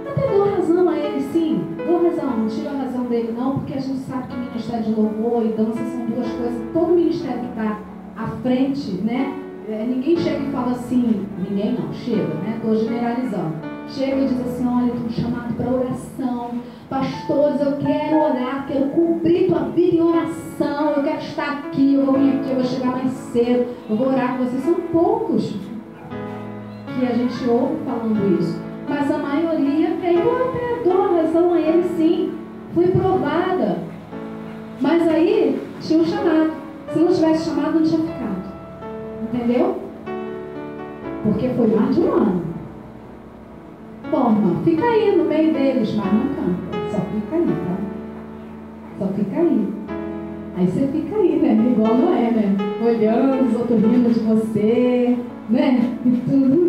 Até dou razão a ele, sim. Dou razão, não tiro a razão dele não, porque a gente sabe que ministério de louvor e dança são duas coisas. Todo ministério que está à frente, né? Ninguém chega e fala assim, ninguém não, chega, né? Estou generalizando. Chega e diz assim, olha, estou chamado para oração. Pastores, eu quero orar, quero cumprir tua vida em oração. Eu quero estar aqui, eu vou vir aqui, eu vou chegar mais cedo, eu vou orar com vocês. São poucos que a gente ouve falando isso. Mas a maioria vem, eu até dou razão a ele sim. Fui provada. Mas aí tinha um chamado. Se não tivesse chamado, não tinha ficado. Entendeu? Porque foi mais de um ano. Bom, irmão, fica aí no meio deles, mas não canta. Só fica aí, tá? Só fica aí. Aí você fica aí, né? Igual Noé, né? Olhando, os outros rindo de você, né? E tudo.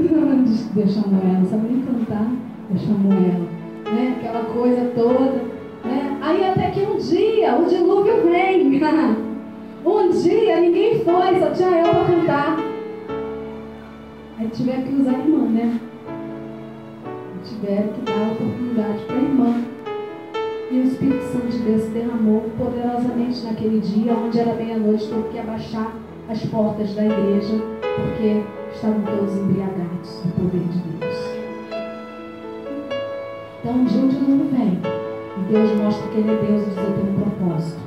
Deus chamou ela, não sabe nem cantar. Deus chamou ela, né? Aquela coisa toda, né? Aí até que um dia o dilúvio vem. Um dia ninguém foi, só tinha eu para cantar. Aí tiveram que usar a irmã, né? Tiveram que dar a oportunidade para a irmã. E o Espírito Santo de Deus se derramou poderosamente naquele dia, onde era meia-noite, teve que abaixar as portas da igreja, porque estavam todos embriagados do poder de Deus. Então um dia o dilúvio vem, e Deus mostra que Ele é Deus e diz, eu tenho um propósito.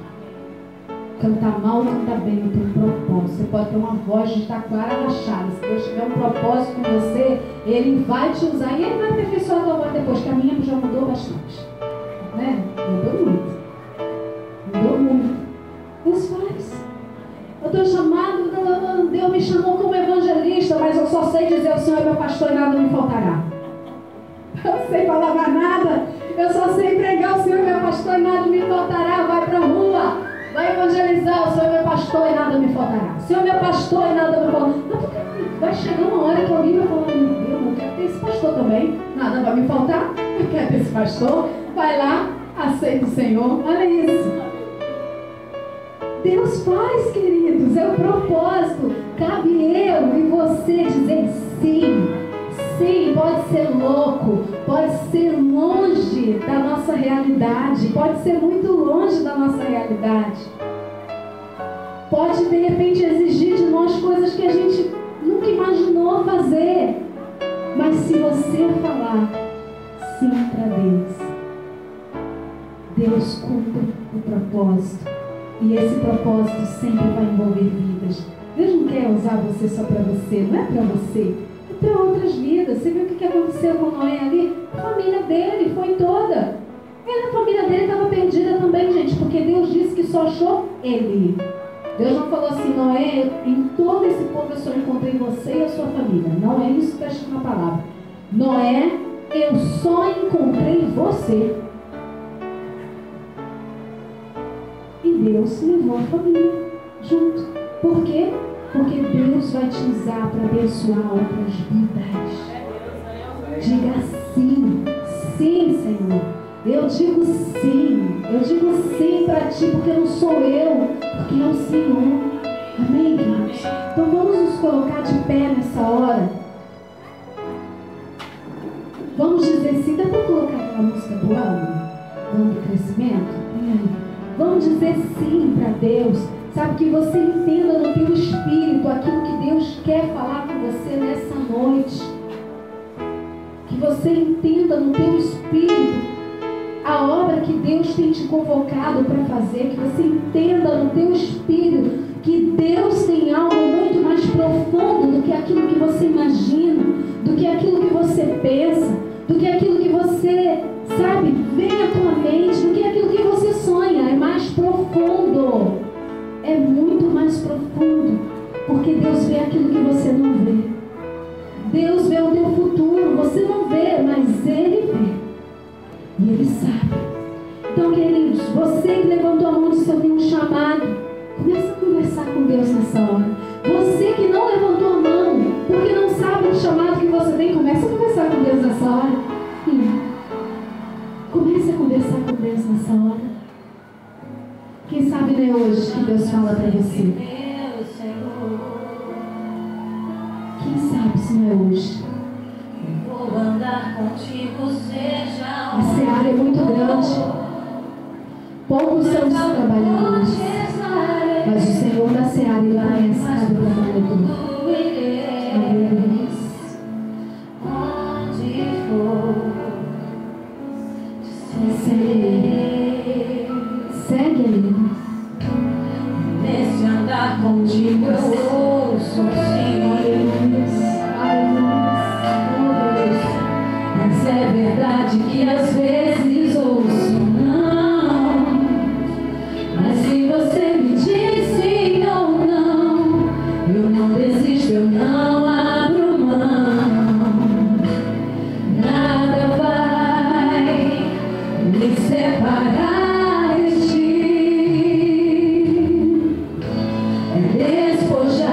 Cantar mal ou cantar bem, eu tenho um propósito. Você pode ter uma voz de taquara rachada. Se Deus tiver um propósito com você, Ele vai te usar e Ele vai aperfeiçoar a tua voz depois, que a minha já mudou bastante. Né? Mudou muito. Mudou muito. Deus faz. Eu estou chamado, Deus me chamou como evangelista, mas eu só sei dizer o Senhor é meu pastor e nada me faltará. Eu não sei falar mais nada. Eu só sei pregar o Senhor é meu pastor e nada me faltará. Vai para a rua. Vai evangelizar, o Senhor é meu pastor. pastor e nada me faltará. O Senhor é meu pastor e nada me faltará. Mas porque vai chegar uma hora que alguém vai falar, meu Deus, eu quero ter esse pastor também. Nada vai me faltar. Eu quero ter esse pastor. Vai lá, aceita o Senhor. Olha isso. Deus faz, queridos. É o propósito. Cabe eu e você dizer sim. Sim, pode ser louco, pode ser longe da nossa realidade, pode ser muito longe da nossa realidade. Pode, de repente, exigir de nós coisas que a gente nunca imaginou fazer. Mas se você falar sim para Deus, Deus cumpre o propósito. E esse propósito sempre vai envolver vidas. Deus não quer usar você só para você, não é para você. Para outras vidas. Você viu o que aconteceu com Noé ali? A família dele foi toda. E a família dele estava perdida também, gente, porque Deus disse que só achou ele. Deus não falou assim, Noé, em todo esse povo eu só encontrei você e a sua família. Não é isso que está escrito na palavra. Noé, eu só encontrei você. E Deus levou a família junto. Por quê? Porque Deus vai te usar para abençoar outras vidas. Diga sim. Sim, Senhor. Eu digo sim. Eu digo sim para ti, porque não sou eu, porque é o Senhor. Amém, queridos? Então vamos nos colocar de pé nessa hora. Vamos dizer sim. Dá para colocar aquela música do ano? Ano do crescimento? Vamos dizer sim para Deus. Sabe, que você entenda no teu espírito aquilo que Deus quer falar com você nessa noite. Que você entenda no teu espírito a obra que Deus tem te convocado para fazer. Que você entenda no teu espírito que Deus tem algo muito mais profundo do que aquilo que você imagina, do que aquilo que você pensa, do que aquilo que você, sabe, vem à tua mente, do que aquilo que você sonha. É mais profundo. É muito mais profundo, porque Deus vê aquilo que você não vê. Deus vê o teu futuro, você não vê, mas Ele vê. E Ele sabe. Então, queridos, você que levantou a mão e disse, eu tenho um chamado, começa a conversar com Deus nessa hora. Você que não levantou a mão, porque não sabe o chamado que você tem, começa a conversar com Deus nessa hora. Comece a conversar com Deus nessa hora. Quem sabe não é hoje que Deus fala para você? Quem sabe se não é hoje? Vou andar contigo, seja a seara é muito grande. Poucos são os trabalhadores, mas o Senhor da seara, Ele conhece cada trabalhador. onde for, Segue Ele. nesse andar contigo eu ouço sim. Mas é verdade que às vezes ouço não. Mas se você me diz sim ou não, eu não desisto, eu não abro mão. Nada vai me separar de ti. É despojar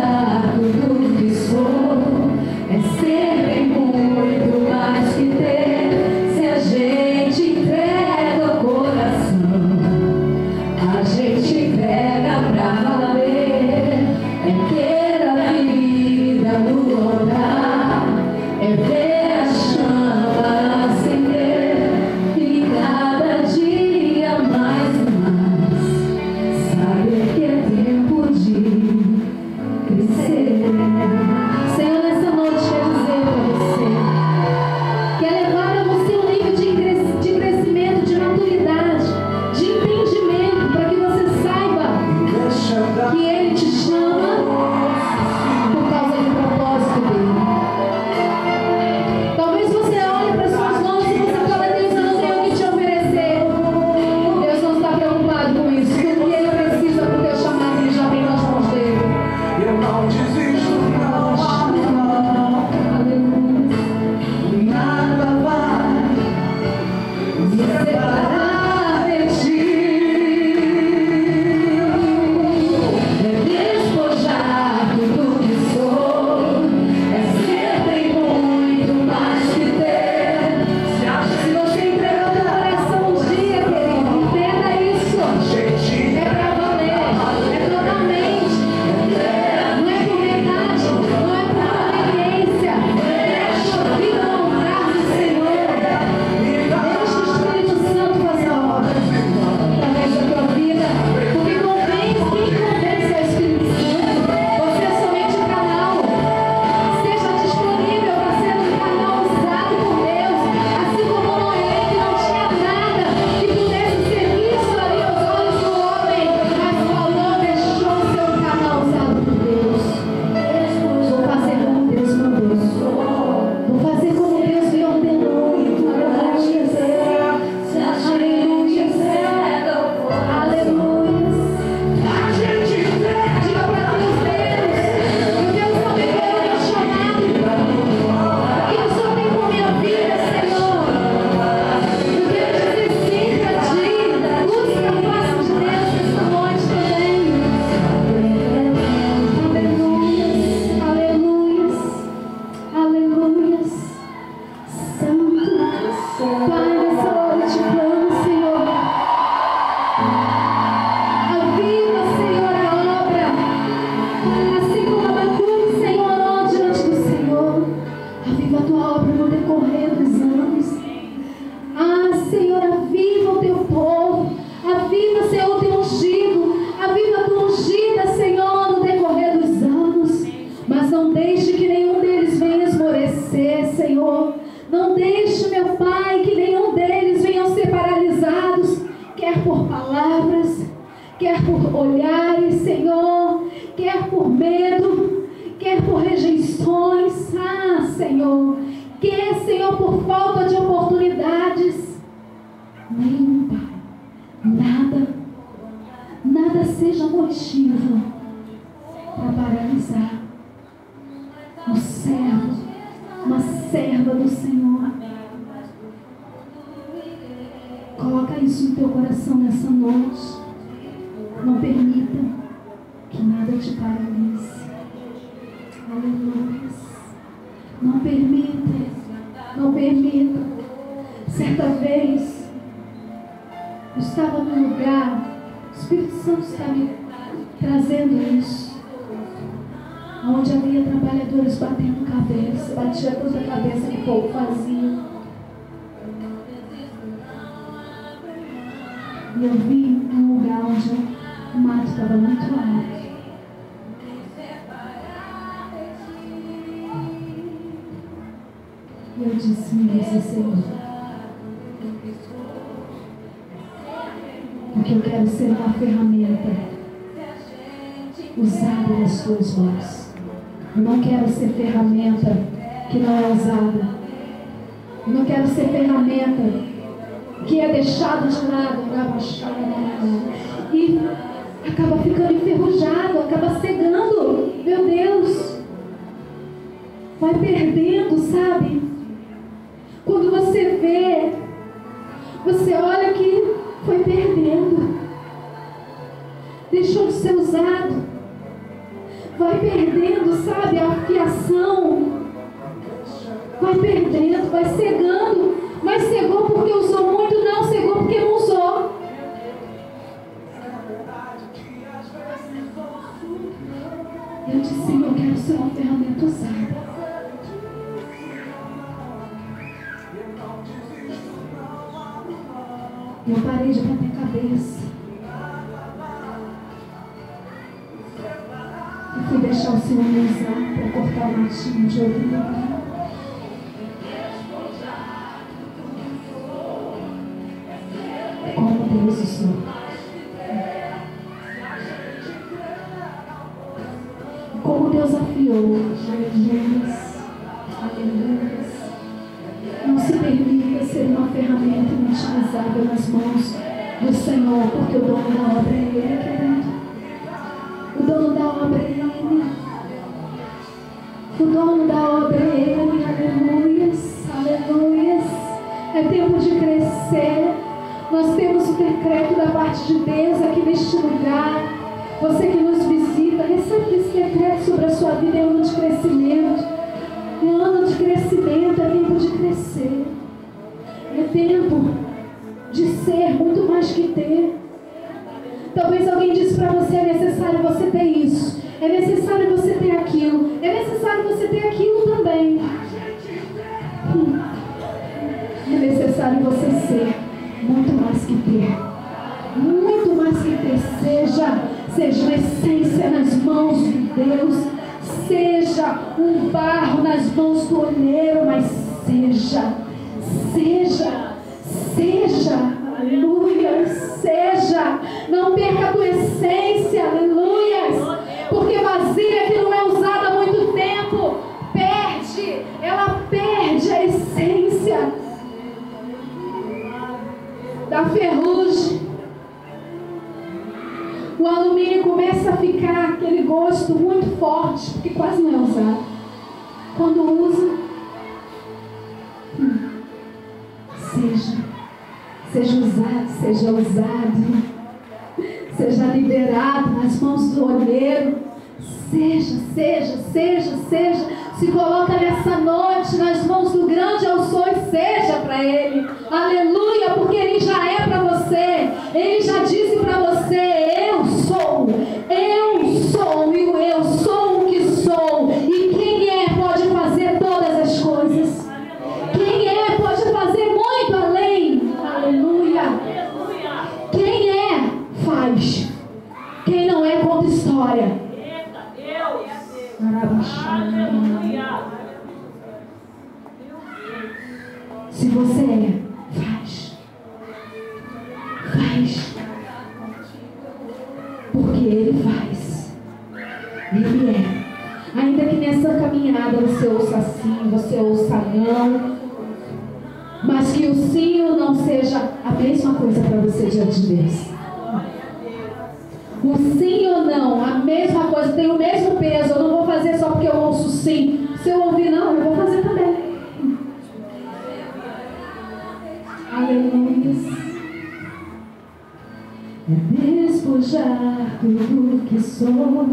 olhares, Senhor, quer por medo, quer por rejeições, Senhor, quer, Senhor, por falta de oportunidades. Nenhum, Pai, nada seja motivo para paralisar um servo, uma serva do Senhor. Coloca isso no teu coração nessa noite. Não permita que nada te paralise. Aleluia. Não permita. Certa vez, eu estava num lugar, o Espírito Santo está me trazendo isso, onde havia trabalhadores batendo cabeça, batia tanta cabeça que o povo fazia. E eu vi um lugar onde o mato estava muito alto. E eu disse, meu Senhor, porque eu quero ser uma ferramenta usada nas tuas mãos. Eu não quero ser ferramenta que não é usada. Eu não quero ser ferramenta que é deixado de lado e acaba ficando enferrujado, acaba cegando. Meu Deus, vai perdendo, sabe? Quando você vê, você olha que foi perdendo, deixou de ser usado, vai perdendo, sabe, a afiação, vai perdendo, vai cegando. Mas cegou porque usou muito? Não, cegou porque não usou. Eu disse, Senhor, eu quero ser uma ferramenta usada. Eu parei de bater cabeça. E fui deixar o Senhor me usar para cortar o matinho de outro lugar. Como Deus o Senhor. Como Deus afiou. Aleluia. Não se permita ser uma ferramenta inutilizável nas mãos do Senhor, porque o dono da obra é Ele, querido. O dono da obra é Ele. O dono da obra é Ele. Aleluias. Aleluias. É tempo de crescer. Nós temos o decreto da parte de Deus aqui neste lugar. Você que nos visita, recebe esse decreto sobre a sua vida. É ano de crescimento. É ano de crescimento, é tempo de crescer. É tempo de ser muito mais que ter. Talvez alguém disse para você, é necessário você ter isso. É necessário você ter aquilo. É necessário você ter aquilo também. É necessário você ser muito mais que ter. Muito mais que ter. Seja uma essência nas mãos de Deus. Seja um barro nas mãos do olheiro. Mas seja, aleluia, seja. Não perca a tua essência, aleluia. Porque vasilha que não é usada há muito tempo, ela perde a essência da ferrugem. O alumínio começa a ficar aquele gosto muito forte, porque quase não é usado. Quando usa, seja usado, seja liberado nas mãos do olheiro. Seja. Se coloca nessa noite nas mãos do grande eu sou e seja para Ele. Aleluia, porque Ele já é para você. Ele já disse para você, eu sou e o eu sou o que sou. E quem é pode fazer todas as coisas. Quem é pode fazer muito além. Aleluia. Quem é faz. Quem não é conta história. Se você é, faz. Porque Ele faz. Ele é. Ainda que nessa caminhada você ouça sim, você ouça não, mas que o sim ou não seja a mesma coisa para você diante de Deus. O sim ou não, a mesma coisa, tem o mesmo peso. Eu não vou fazer só porque eu ouço sim. Se eu ouvir não, eu vou fazer também. Aleluia. É despojar tudo que sou,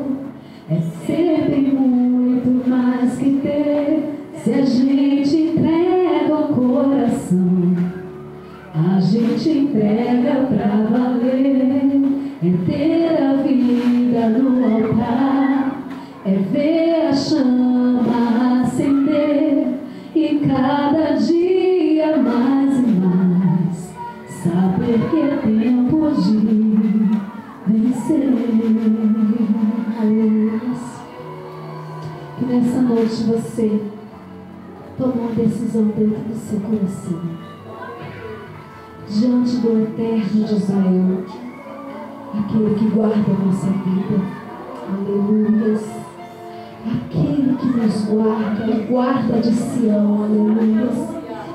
é ser bem muito mais que ter. Se a gente entrega o coração, a gente entrega pra valer. É ter a vida no altar, é ver a chama acender, e cada dia mais e mais saber que é tempo de vencer. Que nessa noite você tomou uma decisão dentro do seu coração, diante do Eterno de Israel, aquele que guarda a nossa vida. Aleluia. Aquele que nos guarda, o guarda de Sião. Aleluia.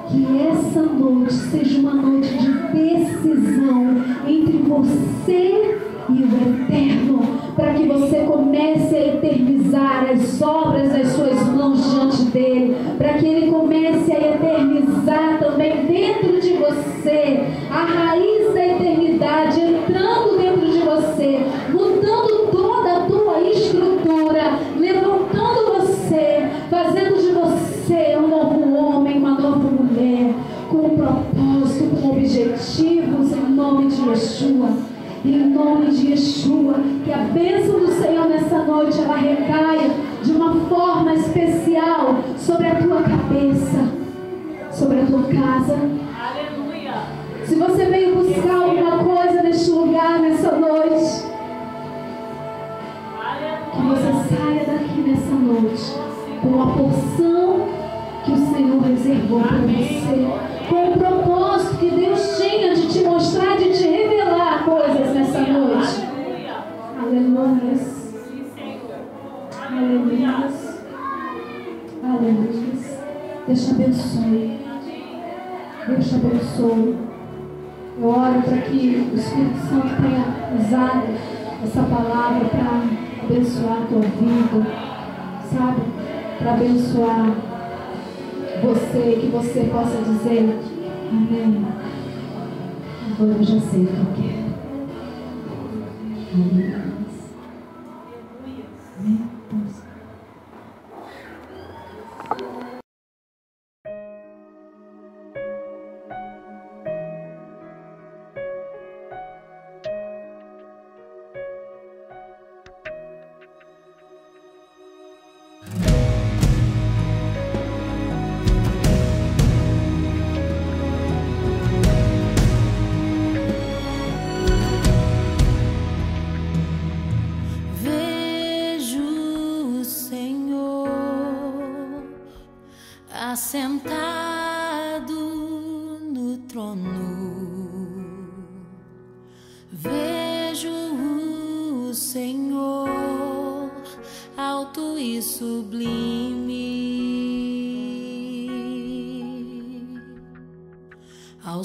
Que essa noite seja uma noite de decisão entre você e o Eterno, para que você comece a eternizar as obras das suas mãos diante dele, para que ele comece a eternizar também dentro de você a raiz da eternidade, entrando dentro de você, mudando toda a tua estrutura, levantando você, fazendo de você um novo homem, uma nova mulher, com um propósito, com objetivos, em nome de Yeshua. Em nome de Yeshua, que a bênção do Senhor nessa noite ela recaia de uma forma especial sobre a tua cabeça, sobre a tua casa. Aleluia. Se você veio buscar alguma coisa neste lugar, nessa noite, que você saia daqui nessa noite com a porção que o Senhor reservou para você, com o propósito que Deus tinha de te mostrar, de te revelar coisas nessa noite. Aleluia. Aleluia. Aleluia. Deus te abençoe. Deus te abençoe. Eu oro para que o Espírito Santo tenha usado essa palavra para abençoar a tua vida, sabe? Para abençoar você, que você possa dizer: amém. Agora eu já sei o que eu quero. Amém. Amém. Assentado no trono, vejo o Senhor alto e sublime, ao